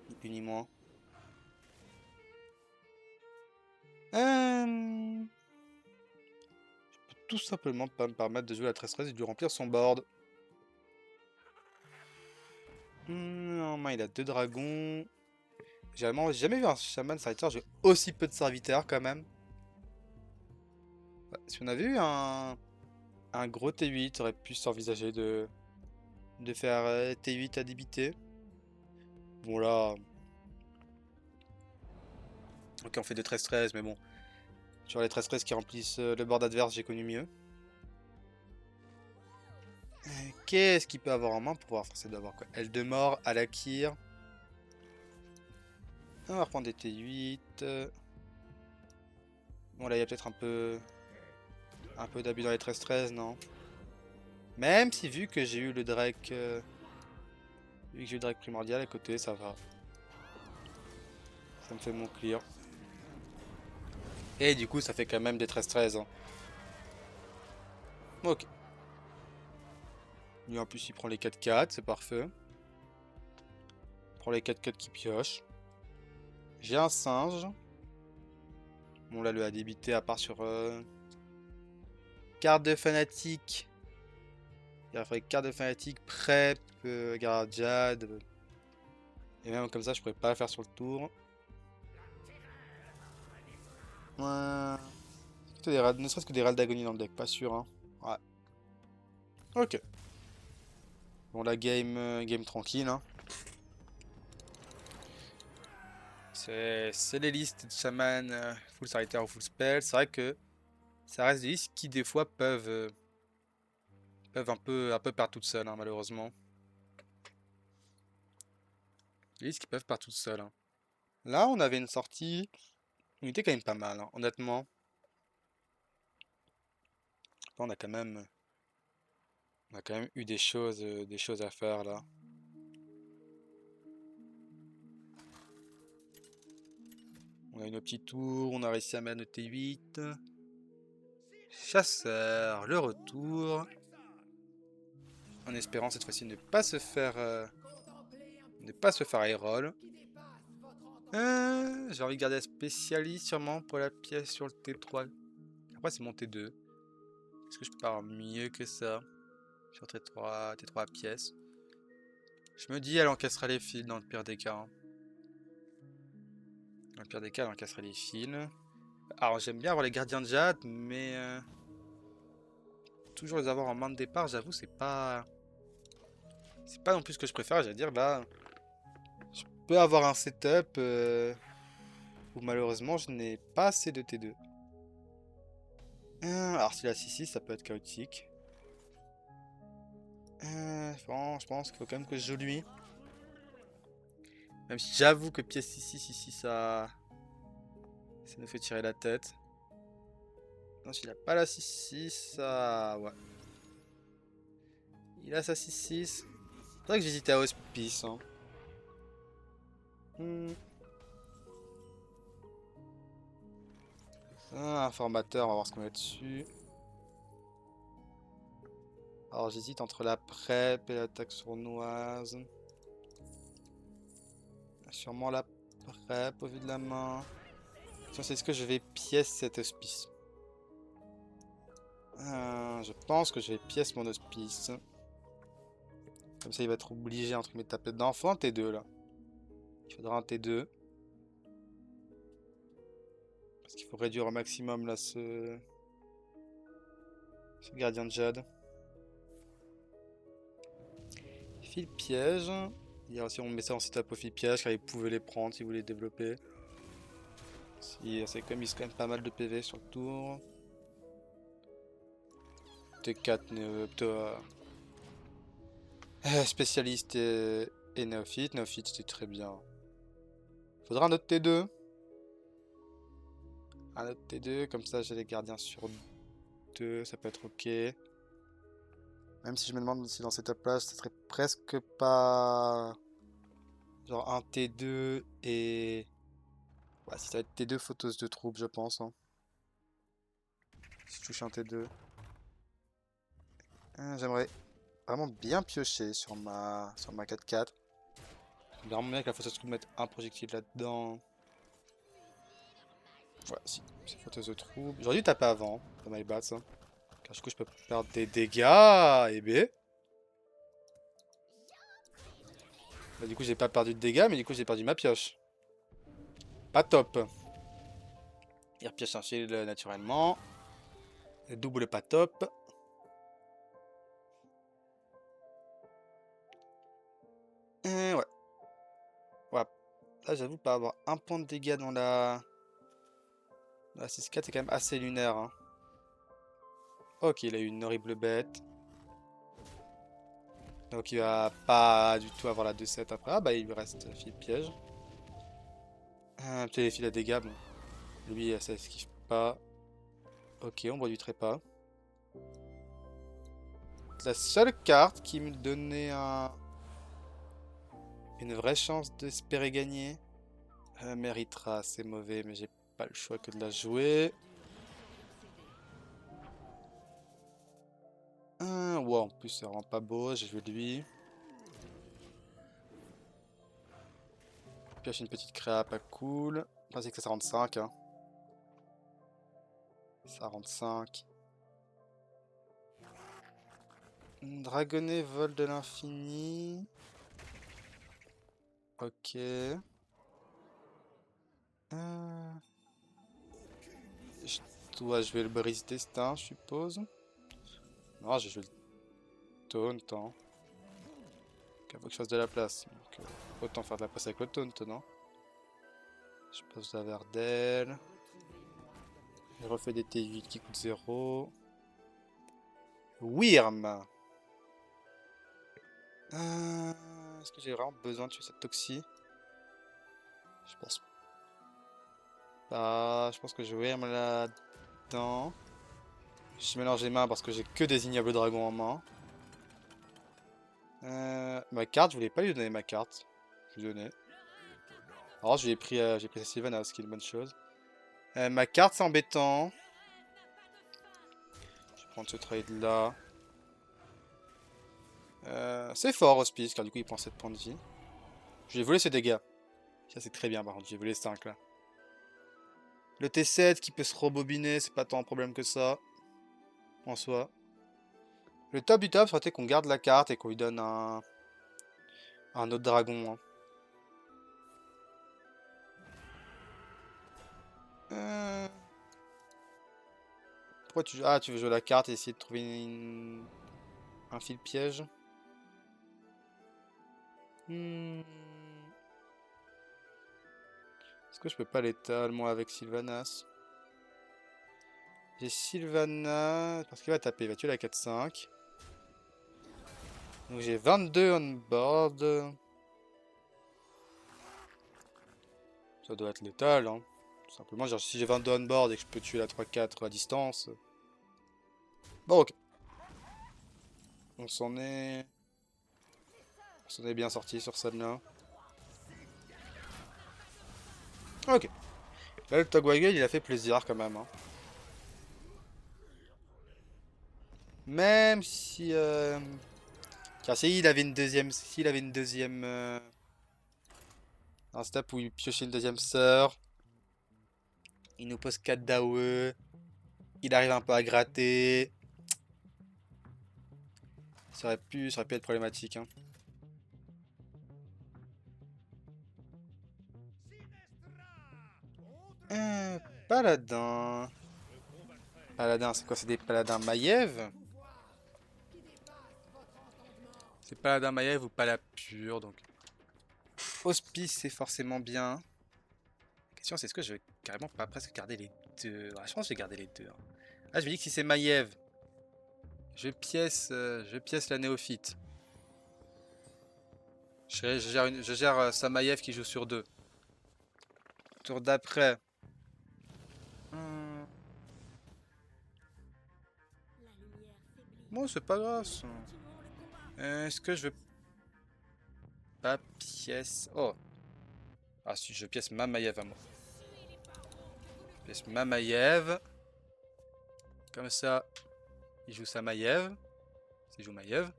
Ni plus ni moins. Je peux tout simplement pas me permettre de jouer la 13-13 et de lui remplir son board. En main, il a 2 dragons. J'ai jamais vu un chaman serviteur jouer aussi peu de serviteurs quand même. Ouais, si on avait eu un gros T8, on aurait pu s'envisager de faire T8 à débiter. Bon là... Ok, on fait des 13-13, mais bon. Sur les 13-13 qui remplissent le board adverse, j'ai connu mieux. Qu'est-ce qu'il peut avoir en main pour pouvoir forcer d'avoir quoi? Aile de mort, Alakir. On va reprendre des T8. Bon là il y a peut-être un peu d'abus dans les 13-13, non? Même si vu que j'ai eu le Drake... vu que j'ai eu le Drake primordial à côté, ça va. Ça me fait mon clear. Et du coup ça fait quand même des 13-13. Hein. Ok. Lui en plus il prend les 4-4, c'est parfait. Il prend les 4-4 qui pioche. J'ai un singe. Bon là le a débité à part sur carte de fanatique. Il va falloir carte de fanatique, prep, garde Jade. Et même comme ça je pourrais pas la faire sur le tour. Ouais. Ne serait-ce que des râles d'agonie dans le deck, pas sûr hein. Ouais. Ok. Bon la game tranquille hein. C'est les listes de shaman full solitaire ou full spell. C'est vrai que ça reste des listes qui des fois peuvent un peu perdre toutes seules hein, malheureusement. Des listes qui peuvent perdre toutes seules. Hein. Là on avait une sortie. On était quand même pas mal hein, honnêtement. Là, on a quand même eu des choses à faire là. On a eu nos petits tours, on a réussi à mettre notre T8. Chasseur, le retour. En espérant cette fois-ci ne pas se faire reroll. J'ai envie de garder la spécialiste sûrement pour la pièce sur le T3. Après c'est mon T2. Est-ce que je peux pas avoir mieux que ça sur T3 pièces? Je me dis elle encaissera les fils dans le pire des cas. Hein. Dans le pire des cas elle encaissera les fils. Alors j'aime bien avoir les gardiens de Jade, mais toujours les avoir en main de départ, j'avoue, c'est pas non plus ce que je préfère. J'allais dire là, je peux avoir un setup où malheureusement je n'ai pas assez de T2. Alors s'il a 6-6, ça peut être chaotique. Bon, je pense qu'il faut quand même que je joue lui. Même si j'avoue que pièce 6-6 ici, ça nous fait tirer la tête. Non, s'il a pas la 6-6, ça... Ouais. Il a sa 6-6. C'est vrai que j'hésitais à Hospice. Hein. Un formateur, on va voir ce qu'on a dessus. Alors j'hésite entre la prep et l'attaque sournoise. Sûrement la prep au vu de la main. Est-ce que je vais pièce cet hospice? Je pense que je vais pièce mon hospice. Comme ça, il va être obligé entre guillemets de taper dedans. Faut un T2 là. Il faudra un T2. Parce qu'il faut réduire au maximum là ce gardien de jade. Fil piège. Si on met ça en setup au fil piège, car il pouvait les prendre si vous voulez développer. Si, c'est quand même, il se quand même pas mal de PV sur le tour. T4 spécialiste et néophyte. Néophyte c'était très bien. Faudra un autre T2. Un autre T2, comme ça j'ai les gardiens sur 2, ça peut être ok. Même si je me demande si dans cette setup là, ce serait presque pas... Genre un T2 et... Ouais, si ça va être T2 photos de troupes, je pense. Hein. Si je touche un T2. J'aimerais vraiment bien piocher sur ma 4-4. J'aimerais vraiment bien que la fausse de troupe mette un projectile là-dedans. Voilà, si, c'est fauteuse de troupe. J'aurais dû taper avant, dans my bats. Hein. Car du coup, je peux perdre des dégâts. Et B. Bah, du coup, j'ai pas perdu de dégâts, mais du coup, j'ai perdu ma pioche. Pas top. Il repioche un shield naturellement. Le double pas top. Ouais. Ouais. Là, j'avoue pas avoir un point de dégâts dans la 6-4, c'est quand même assez lunaire. Hein. Ok, il a eu une horrible bête. Donc il va pas du tout avoir la 2-7 après. Ah bah il lui reste fil piège. Peut-être les fils à dégâts, bon. Lui ça esquive pas. Ok, on voit du trépas. La seule carte qui me donnait une vraie chance d'espérer gagner. Méritera, c'est mauvais, mais j'ai pas le choix que de la jouer. Ouais, en plus, ça rend pas beau, j'ai joué lui. Pioche une petite créa, pas cool. Je pensais que ça rend 5. Hein. Ça rend 5. Dragonnet, vol de l'infini. Ok. Je dois jouer le brise destin, je suppose. Non, j'ai joué le taunt. Hein. Il faut que je fasse de la place. Donc, autant faire de la place avec le taunt, non? Je passe la Verdelle. Je refais des T8 qui coûtent 0. Wyrm. Est-ce que j'ai vraiment besoin de tuer cette Toxie? Je pense pas. Je pense que je vais Wyrm là-dedans. Je mélange les mains parce que j'ai que des ignobles dragons en main. Ma carte, je voulais pas lui donner ma carte. Je lui donnais. Alors j'ai pris sa Sylvanas, ce qui est une bonne chose. Ma carte, c'est embêtant. Je vais prendre ce trade là. C'est fort, Hospice, car du coup il prend 7 points de vie. Je lui ai volé ses dégâts. Ça c'est très bien par contre, j'ai volé 5 là. Le T7 qui peut se rebobiner, c'est pas tant un problème que ça. En soi. Le top du top serait été qu'on garde la carte et qu'on lui donne un autre dragon. Hein. Pourquoi tu... Ah, tu veux jouer la carte et essayer de trouver un fil piège. Est-ce que je peux pas l'étal moi avec Sylvanas? J'ai Sylvanas... Parce qu'il va taper, il va tuer la 4-5. Donc j'ai 22 on board. Ça doit être létal, hein. Tout simplement, genre, si j'ai 22 on board et que je peux tuer la 3-4 à distance. Bon, ok. On s'en est... On s'en est bien sorti sur celle-là. Ok. Là, le Togwaggle, il a fait plaisir quand même. Hein. Même si... Car s'il avait une deuxième... S'il avait une deuxième... Un step où il piochait une deuxième sœur. Il nous pose 4 d'AOE. Il arrive un peu à gratter. Ça aurait pu être problématique. Hein. paladins. Paladins, c'est quoi? C'est des paladins Maiev? C'est paladin Maiev ou pas pur, donc... Hospice, c'est forcément bien. La question, c'est est-ce que je vais carrément pas presque garder les deux? Ah, je pense que je vais garder les deux, hein. Ah, je me dis que si c'est Maiev, je pièce la néophyte. Je gère Samayev qui joue sur deux. Tour d'après. Hmm. Bon, c'est pas grave ça. Est-ce que je veux pas pièce... Oh. Ah si, je pièce Mamayev à moi. Je pièce Mamayev. Comme ça, il joue Samayev. S'il joue Maiev.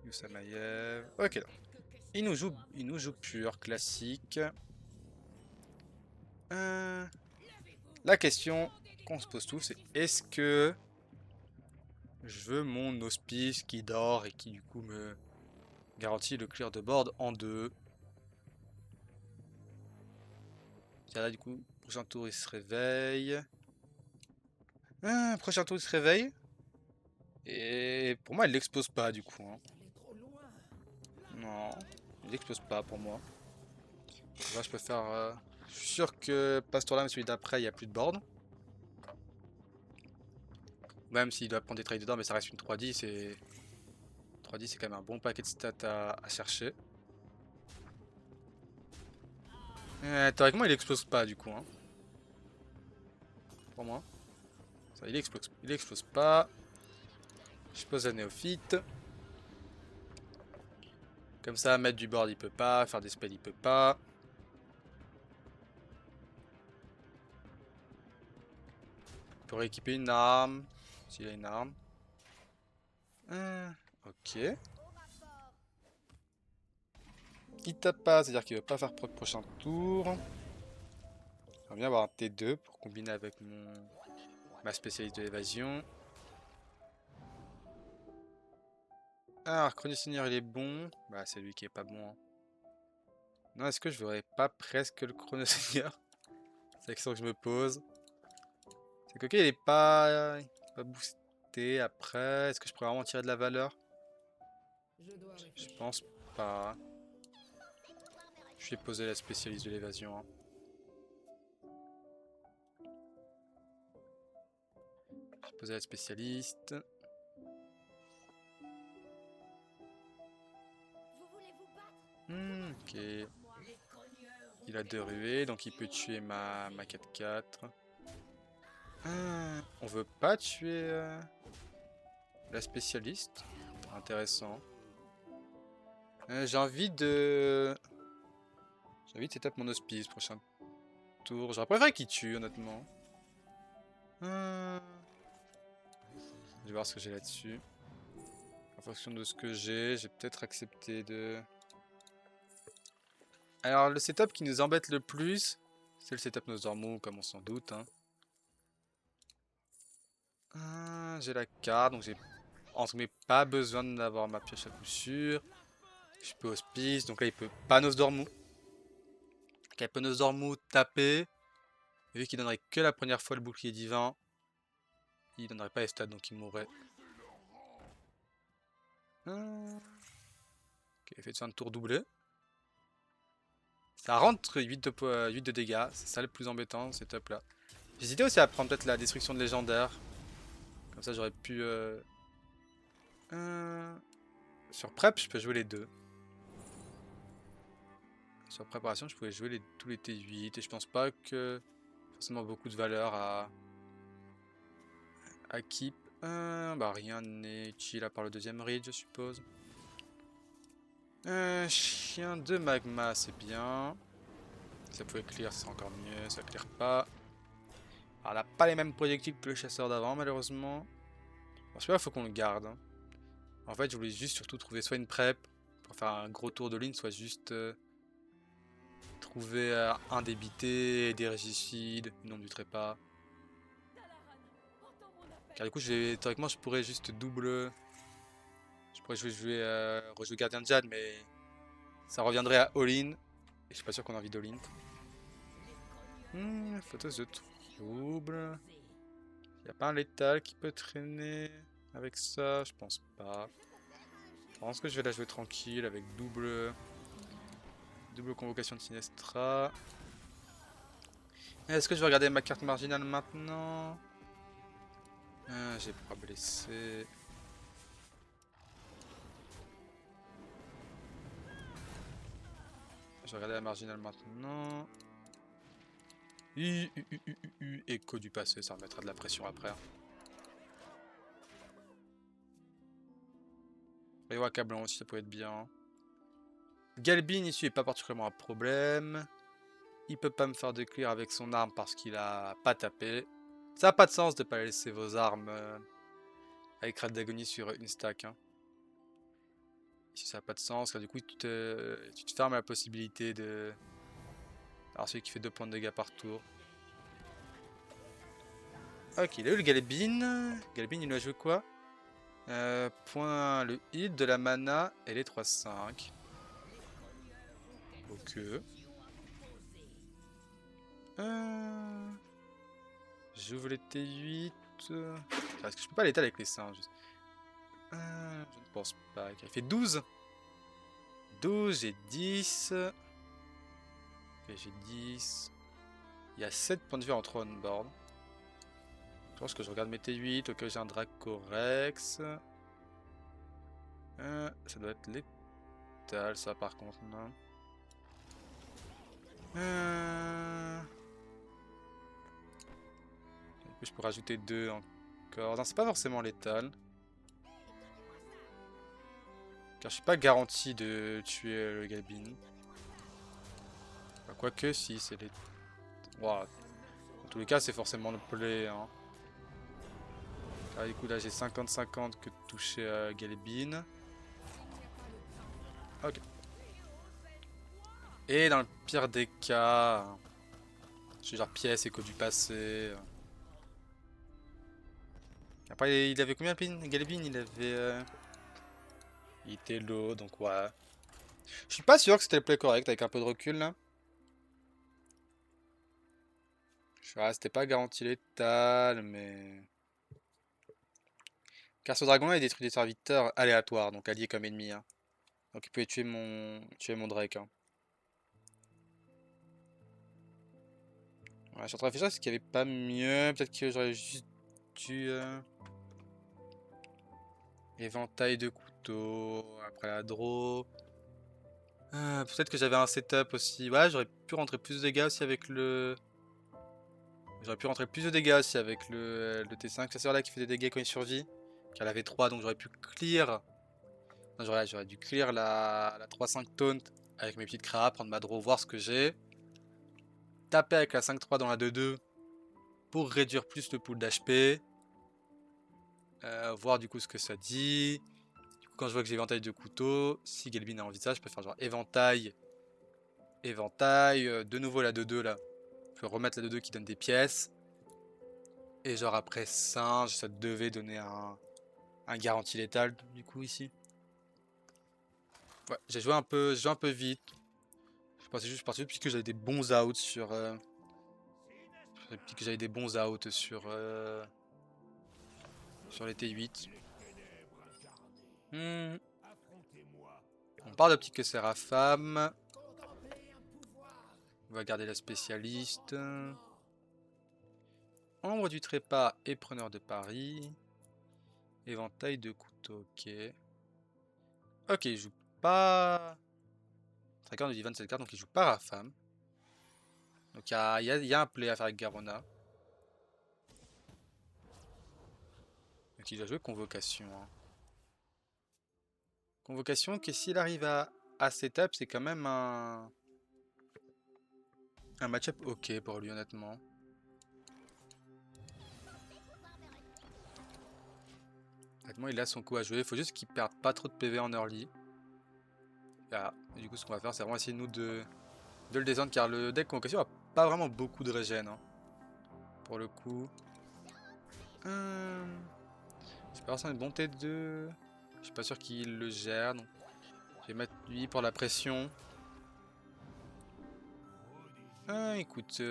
Il joue Samayev. Ok. Il nous joue pur, classique. La question qu'on se pose tous, c'est est-ce que je veux mon hospice qui dort et qui du coup me garantit le clear de board en deux. Là du coup, prochain tour il se réveille. Prochain tour il se réveille. Et pour moi il l'explose pas du coup, hein. Non, il l'explose pas pour moi. Là je peux faire... Je suis sûr que pas ce tour là mais celui d'après il n'y a plus de board. Même s'il doit prendre des trails dedans mais ça reste une 3-10 et... 3-10 c'est quand même un bon paquet de stats à chercher. Théoriquement il explose pas du coup, hein. Pour moi. Ça, il explose pas. Je pose un néophyte. Comme ça, mettre du board il peut pas, faire des spells il peut pas. Il peut rééquiper une arme, s'il a une arme. Ok. Il tape pas, c'est-à-dire qu'il veut pas faire proc prochain tour. J'aimerais bien avoir un T2 pour combiner avec ma spécialiste de l'évasion. Alors, Chronoseigneur il est bon. Bah, c'est lui qui est pas bon, hein. Non, est-ce que je verrais pas presque le Chronoseigneur? C'est la question que je me pose. C'est que ok, il est pas boosté après. Est-ce que je pourrais vraiment tirer de la valeur? Je pense pas. Je vais poser la spécialiste de l'évasion, hein. Je vais poser la spécialiste. Ok. Il a 2 ruées, donc il peut tuer ma 4-4. On veut pas tuer la spécialiste. Intéressant. J'ai envie de... J'ai envie de setup mon hospice prochain tour. J'aurais préféré qu'il tue, honnêtement. Je vais voir ce que j'ai là-dessus. En fonction de ce que j'ai peut-être accepté de... Alors, le setup qui nous embête le plus, c'est le setup Nosdormu, comme on s'en doute, hein. J'ai la carte, donc j'ai entre guillemets pas besoin d'avoir ma pioche à coup sûr. Je peux hospice, donc là il peut pas Nosdormu. Donc il peut Nosdormu taper. Et vu qu'il donnerait que la première fois le bouclier divin, il donnerait pas les stats, donc il mourrait. Ok, il fait de un tour doublé. Ça rentre 8 de dégâts, c'est ça le plus embêtant, ce setup là. J'hésitais aussi à prendre peut-être la destruction de légendaire. Comme ça j'aurais pu... Sur prep, je peux jouer les deux. Sur préparation, je pouvais jouer tous les T8 et je pense pas que forcément beaucoup de valeur à keep. Bah rien n'est chill à part le deuxième read, je suppose. Chien de magma, c'est bien. Ça pouvait clear, c'est encore mieux. Ça clear pas. Alors, on n'a pas les mêmes projectiles que le chasseur d'avant, malheureusement. Bon, celui-là, faut qu'on le garde, hein. En fait, je voulais juste surtout trouver soit une prep pour faire un gros tour de ligne, soit juste trouver un débité, des régicides, une ombre du trépas. Car du coup, théoriquement, je pourrais juste double Je pourrais rejouer Gardien de Jade, mais ça reviendrait à all-in. Et je suis pas sûr qu'on a envie d'all-in. Photos de trouble. Y a pas un létal qui peut traîner avec ça? Je pense pas. Je pense que je vais la jouer tranquille avec double convocation de Sinestra. Est-ce que je vais regarder ma carte marginale maintenant? J'ai pas blessé. Je vais regarder la marginale maintenant. Écho du passé, ça remettra de la pression après. Et accablant aussi, ça peut être bien. Galbin ici est pas particulièrement un problème. Il peut pas me faire de clear avec son arme parce qu'il a pas tapé. Ça a pas de sens de pas laisser vos armes avec Rate d'agonie sur une stack. Hein. Ici ça a pas de sens, car du coup tu te fermes la possibilité de... Alors celui qui fait 2 points de dégâts par tour. Ok, il a eu le Galbin. Galbin il a joué quoi? Point le hit, de la mana et les 3-5. Ok. J'ouvre les T8. Est-ce que je peux pas l'étaler avec les singes? Je ne pense pas. Il fait 12. 12, j'ai 10. Ok, j'ai 10. Il y a 7 points de vie en 3 on-board. Je pense que je regarde mes T8. Ok, j'ai un Dracorex. Ça doit être létal, ça par contre, non. Je peux rajouter 2 encore. Non, c'est pas forcément létal. Car je suis pas garanti de tuer le Galbin. Bah, quoique, si, c'est létal. Wow. Dans tous les cas, c'est forcément le play. Hein. Ah, du coup, là, j'ai 50-50 que de toucher Galbin. Ok. Et dans le pire des cas, je suis genre pièce, écho du passé. Après, il avait combien Galbin? Il avait... Il était low, donc ouais. Je suis pas sûr que c'était le play correct avec un peu de recul là. C'était pas garanti létal, mais... Car ce dragon-là, il détruit des serviteurs aléatoires, donc alliés comme ennemis. Hein. Donc il pouvait tuer mon Drake. Hein. Ouais, je suis en train de réfléchir, est-ce qu'il y avait pas mieux? Peut-être que j'aurais juste dû... Éventail de couteaux, après la draw. Peut-être que j'avais un setup aussi. Ouais, j'aurais pu rentrer plus de dégâts aussi avec le... J'aurais pu rentrer plus de dégâts aussi avec le T5. C'est là qui fait des dégâts quand il survit. Car elle avait 3, donc j'aurais pu clear. Non, j'aurais dû clear la 3-5 taunt avec mes petites créas, prendre ma draw, voir ce que j'ai. Taper avec la 5-3 dans la 2-2 pour réduire plus le pool d'HP. Voir du coup ce que ça dit. Du coup, quand je vois que j'ai éventail de couteau, si Galbin a envie de ça, je peux faire genre éventail. De nouveau la 2-2 là. Je peux remettre la 2-2 qui donne des pièces. Et genre après singe, ça devait donner un garantie létal du coup ici. Ouais, j'ai joué un peu vite. Je pensais juste partir puisque j'avais des bons outs sur... que j'avais des bons outs sur les T8. On parle de petit que Serapham. On va garder la spécialiste. Ombre du trépas et preneur de paris. Éventail de couteau, ok. Ok, il joue pas... Tracker nous dit 27 cartes, donc il joue pas Rafam. Donc il y a un play à faire avec Garona. Donc il doit jouer Convocation. Hein. Convocation, que s'il arrive à setup, c'est quand même un match-up ok pour lui, honnêtement. Honnêtement, il a son coup à jouer. Il faut juste qu'il perde pas trop de PV en early. Voilà. Et du coup, ce qu'on va faire, c'est vraiment essayer nous de le descendre, car le deck Convocation a pas vraiment beaucoup de régène. Hein, pour le coup. J'ai pas forcément une bonté de... Je suis pas sûr qu'il le gère, donc je vais mettre lui pour la pression. Ah, il coûte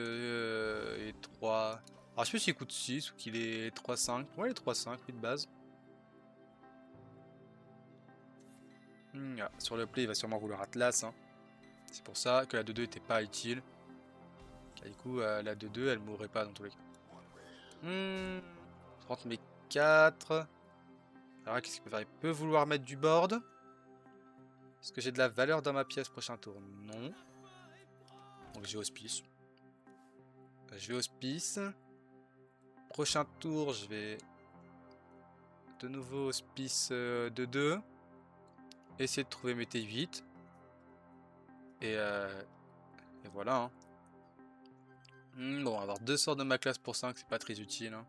3. Alors je sais plus s'il coûte 6 ou qu'il est 3,5. Ouais, il est 3,5, lui de base. Sur le play, il va sûrement vouloir Atlas. Hein. C'est pour ça que la 2-2 était pas utile. Car du coup, la 2-2, elle mourrait pas dans tous les cas. 30 mais 4. Alors qu'est-ce qu'il peut faire? Il peut vouloir mettre du board. Est-ce que j'ai de la valeur dans ma pièce prochain tour? Non. Donc je vais hospice. Je vais hospice. Prochain tour, je vais de nouveau hospice de 2. Essayer de trouver mes T8. Et voilà. Hein. Bon, avoir 2 sorts de ma classe pour 5, c'est pas très utile. Hein.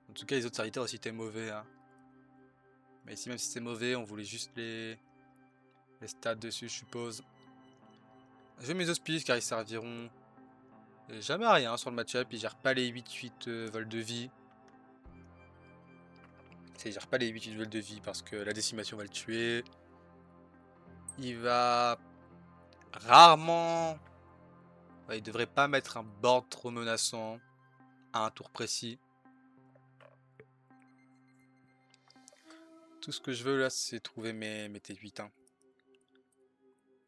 En tout cas, les autres serviteurs aussi étaient mauvais. Hein. Mais ici, même si c'est mauvais, on voulait juste les stats dessus, je suppose. Je vais mes hospices car ils serviront jamais à rien sur le match-up. Ils gèrent pas les 8-8 vols de vie. Ils gèrent pas les 8-8 vols de vie parce que la décimation va le tuer. Il va rarement... Ouais, il devrait pas mettre un board trop menaçant à un tour précis. Tout ce que je veux là, c'est trouver mes T8. Hein.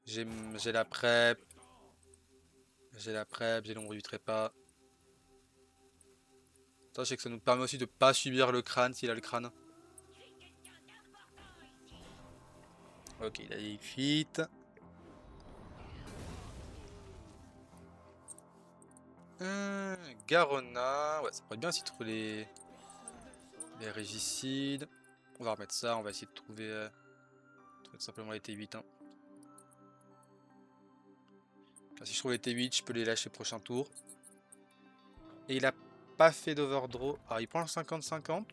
J'ai la prep. J'ai l'ombre du trépas. Sachez que ça nous permet aussi de pas subir le crâne s'il a le crâne. Ok, il a les fuites. Garona. Ouais, ça pourrait être bien s'il trouve les régicides. On va remettre ça, on va essayer de trouver tout simplement les T8. Hein. Car si je trouve les T8, je peux les lâcher prochain tour. Et il a pas fait d'overdraw. Alors il prend le 50-50.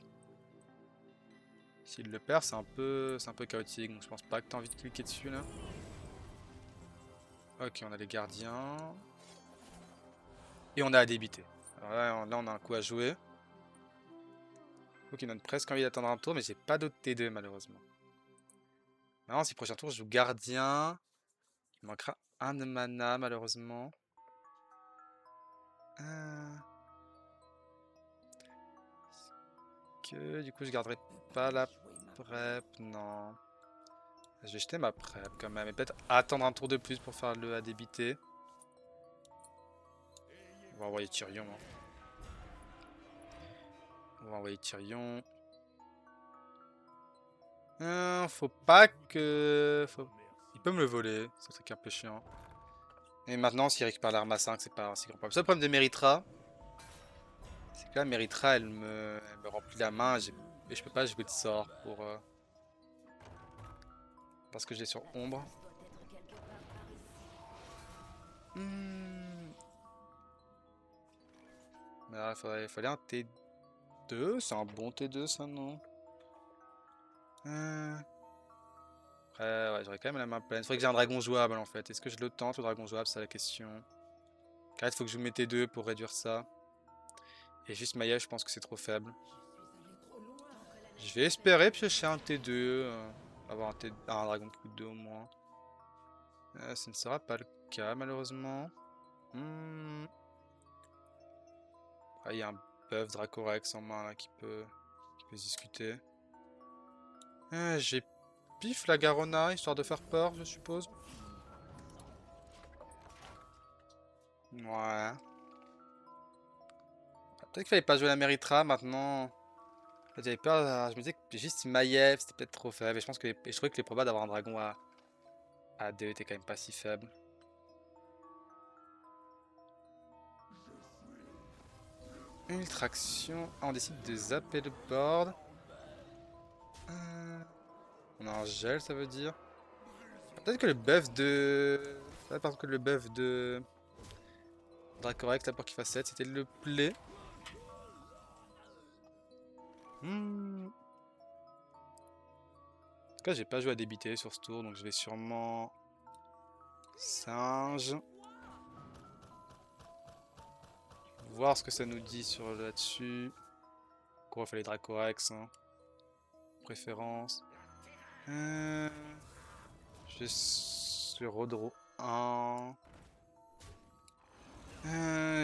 S'il le perd, c'est un peu chaotique. Donc je pense pas que tu as envie de cliquer dessus là. Ok, on a les gardiens. Et on a à débiter. Alors là, on a un coup à jouer. Ok, on donne presque envie d'attendre un tour, mais j'ai pas d'autre T2 malheureusement. Maintenant, si prochain tour je joue gardien, il manquera un de mana malheureusement. Que du coup je garderai pas la prep, non. Je vais jeter ma prep quand même, et peut-être attendre un tour de plus pour faire le à débiter. On va envoyer Tyrion. Hein. On va envoyer Tyrion. Faut pas que... Il peut me le voler, c'est un truc un peu chiant. Et maintenant, s'il récupère l'arme à 5, c'est pas si grand problème. Le seul problème de Meritra, c'est que là, Meritra, elle me remplit la main et je peux pas jouer de sort pour... parce que je l'ai sur ombre. Mais là, il fallait un T2, c'est un bon T2 ça, non? Après, ouais, j'aurais quand même la main pleine. Faudrait que j'ai un dragon jouable en fait. Est-ce que je le tente, le dragon jouable, c'est la question. Car il faut que je joue mes T2 pour réduire ça. Et juste Maya, je pense que c'est trop faible. Je vais espérer piocher un T2. Avoir un dragon qui coûte 2 au moins. Ce ne sera pas le cas malheureusement. Ah, il y a un buff Dracorex en main là qui peut se discuter. J'ai pif la Garona histoire de faire peur, je suppose. Ouais. Peut-être qu'il fallait pas jouer la Meritra maintenant. J'avais peur, je me disais que juste Maiev c'était peut-être trop faible. Et je pense que je trouvais que les probas d'avoir un dragon à 2 étaient quand même pas si faibles. Ultraction. Ah, on décide de zapper le board. On a un gel, ça veut dire. Peut-être que le buff de. Parce que le buff de Dracorex, là pour qu'il fasse 7, c'était le play. En tout cas, j'ai pas joué à débiter sur ce tour, donc je vais sûrement. Singe. Voir ce que ça nous dit sur là-dessus. Qu'on va faire les Dracorex. Hein. préférence. Je suis redraw 1.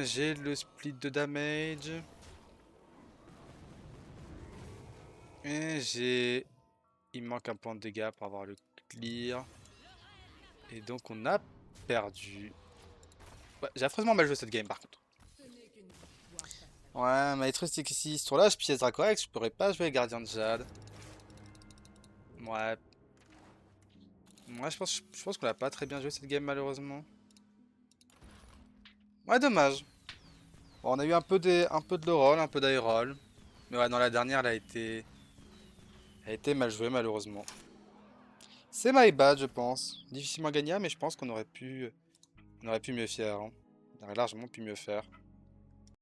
J'ai le split de damage. Et j'ai... Il me manque un point de dégâts pour avoir le clear. Et donc on a perdu. Ouais, j'ai affreusement mal joué cette game par contre. Ouais, mais le truc c'est que si ce tour-là je pièce Dracorex, je pourrais pas jouer Gardien de Jade. Ouais. Ouais, je pense qu'on a pas très bien joué cette game malheureusement. Ouais, dommage. Bon, on a eu un peu de low roll, un peu d'high roll. Mais ouais, dans la dernière, elle a été mal jouée malheureusement. C'est my bad, je pense. Difficilement gagnable, mais je pense qu'on aurait pu mieux faire, hein. On aurait largement pu mieux faire.